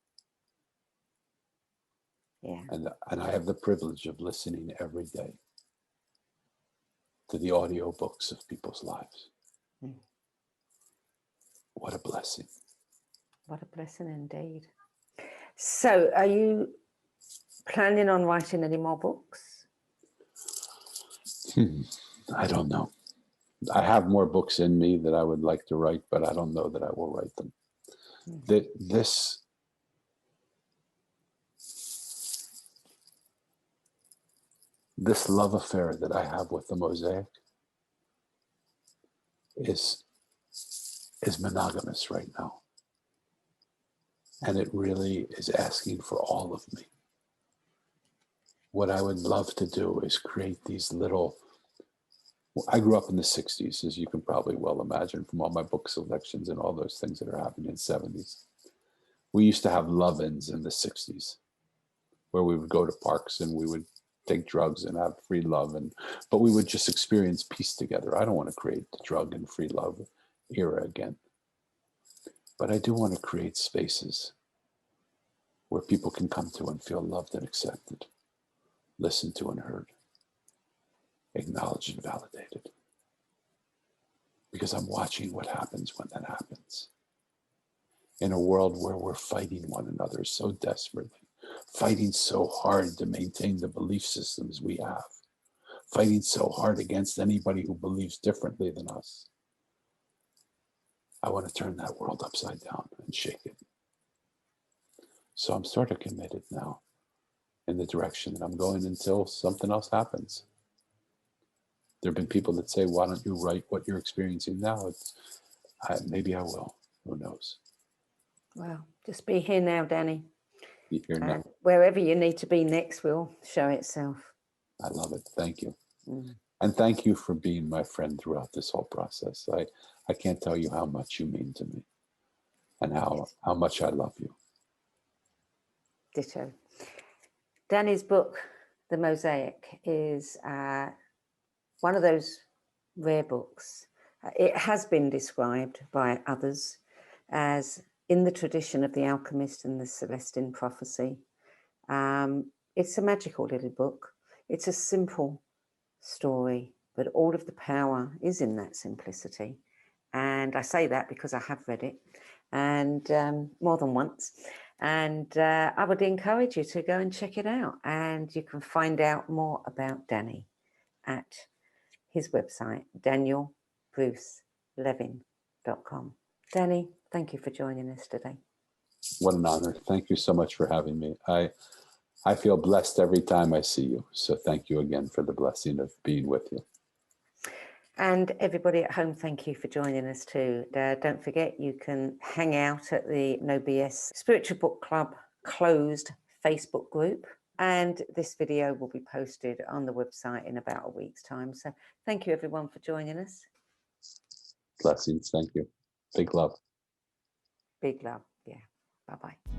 Yeah. And I have the privilege of listening every day to the audio books of people's lives. What a blessing. What a blessing indeed. So are you planning on writing any more books? I don't know. I have more books in me that I would like to write, but I don't know that I will write them. This love affair that I have with the Mosaic is monogamous right now. And it really is asking for all of me. What I would love to do is create these little, I grew up in the 60s, as you can probably well imagine from all my book selections and all those things that are happening in the 70s. We used to have love-ins in the 60s where we would go to parks and we would take drugs and have free love, but we would just experience peace together. I don't want to create the drug and free love era again. But I do want to create spaces where people can come to and feel loved and accepted, listened to and heard, acknowledged and validated. Because I'm watching what happens when that happens. In a world where we're fighting one another so desperately, fighting so hard to maintain the belief systems we have, fighting so hard against anybody who believes differently than us. I want to turn that world upside down and shake it. So I'm sort of committed now in the direction that I'm going until something else happens. There have been people that say, why don't you write what you're experiencing now? Maybe I will. Who knows? Well, just be here now, Danny. Be here now. Wherever you need to be next will show itself. I love it. Thank you. And thank you for being my friend throughout this whole process. I can't tell you how much you mean to me and how much I love you. Ditto. Danny's book, The Mosaic, is one of those rare books. It has been described by others as in the tradition of the alchemist and the Celestine prophecy. It's a magical little book. It's a simple story, but all of the power is in that simplicity. And I say that because I have read it, and more than once. And I would encourage you to go and check it out. And you can find out more about Danny at his website, danielbrucelevin.com. Danny, thank you for joining us today. What an honor. Thank you so much for having me. I feel blessed every time I see you. So thank you again for the blessing of being with you. And everybody at home, thank you for joining us too. Don't forget, you can hang out at the No BS Spiritual Book Club closed Facebook group. And this video will be posted on the website in about a week's time. So thank you everyone for joining us. Blessings. Thank you. Big love. Big love. Yeah. Bye-bye.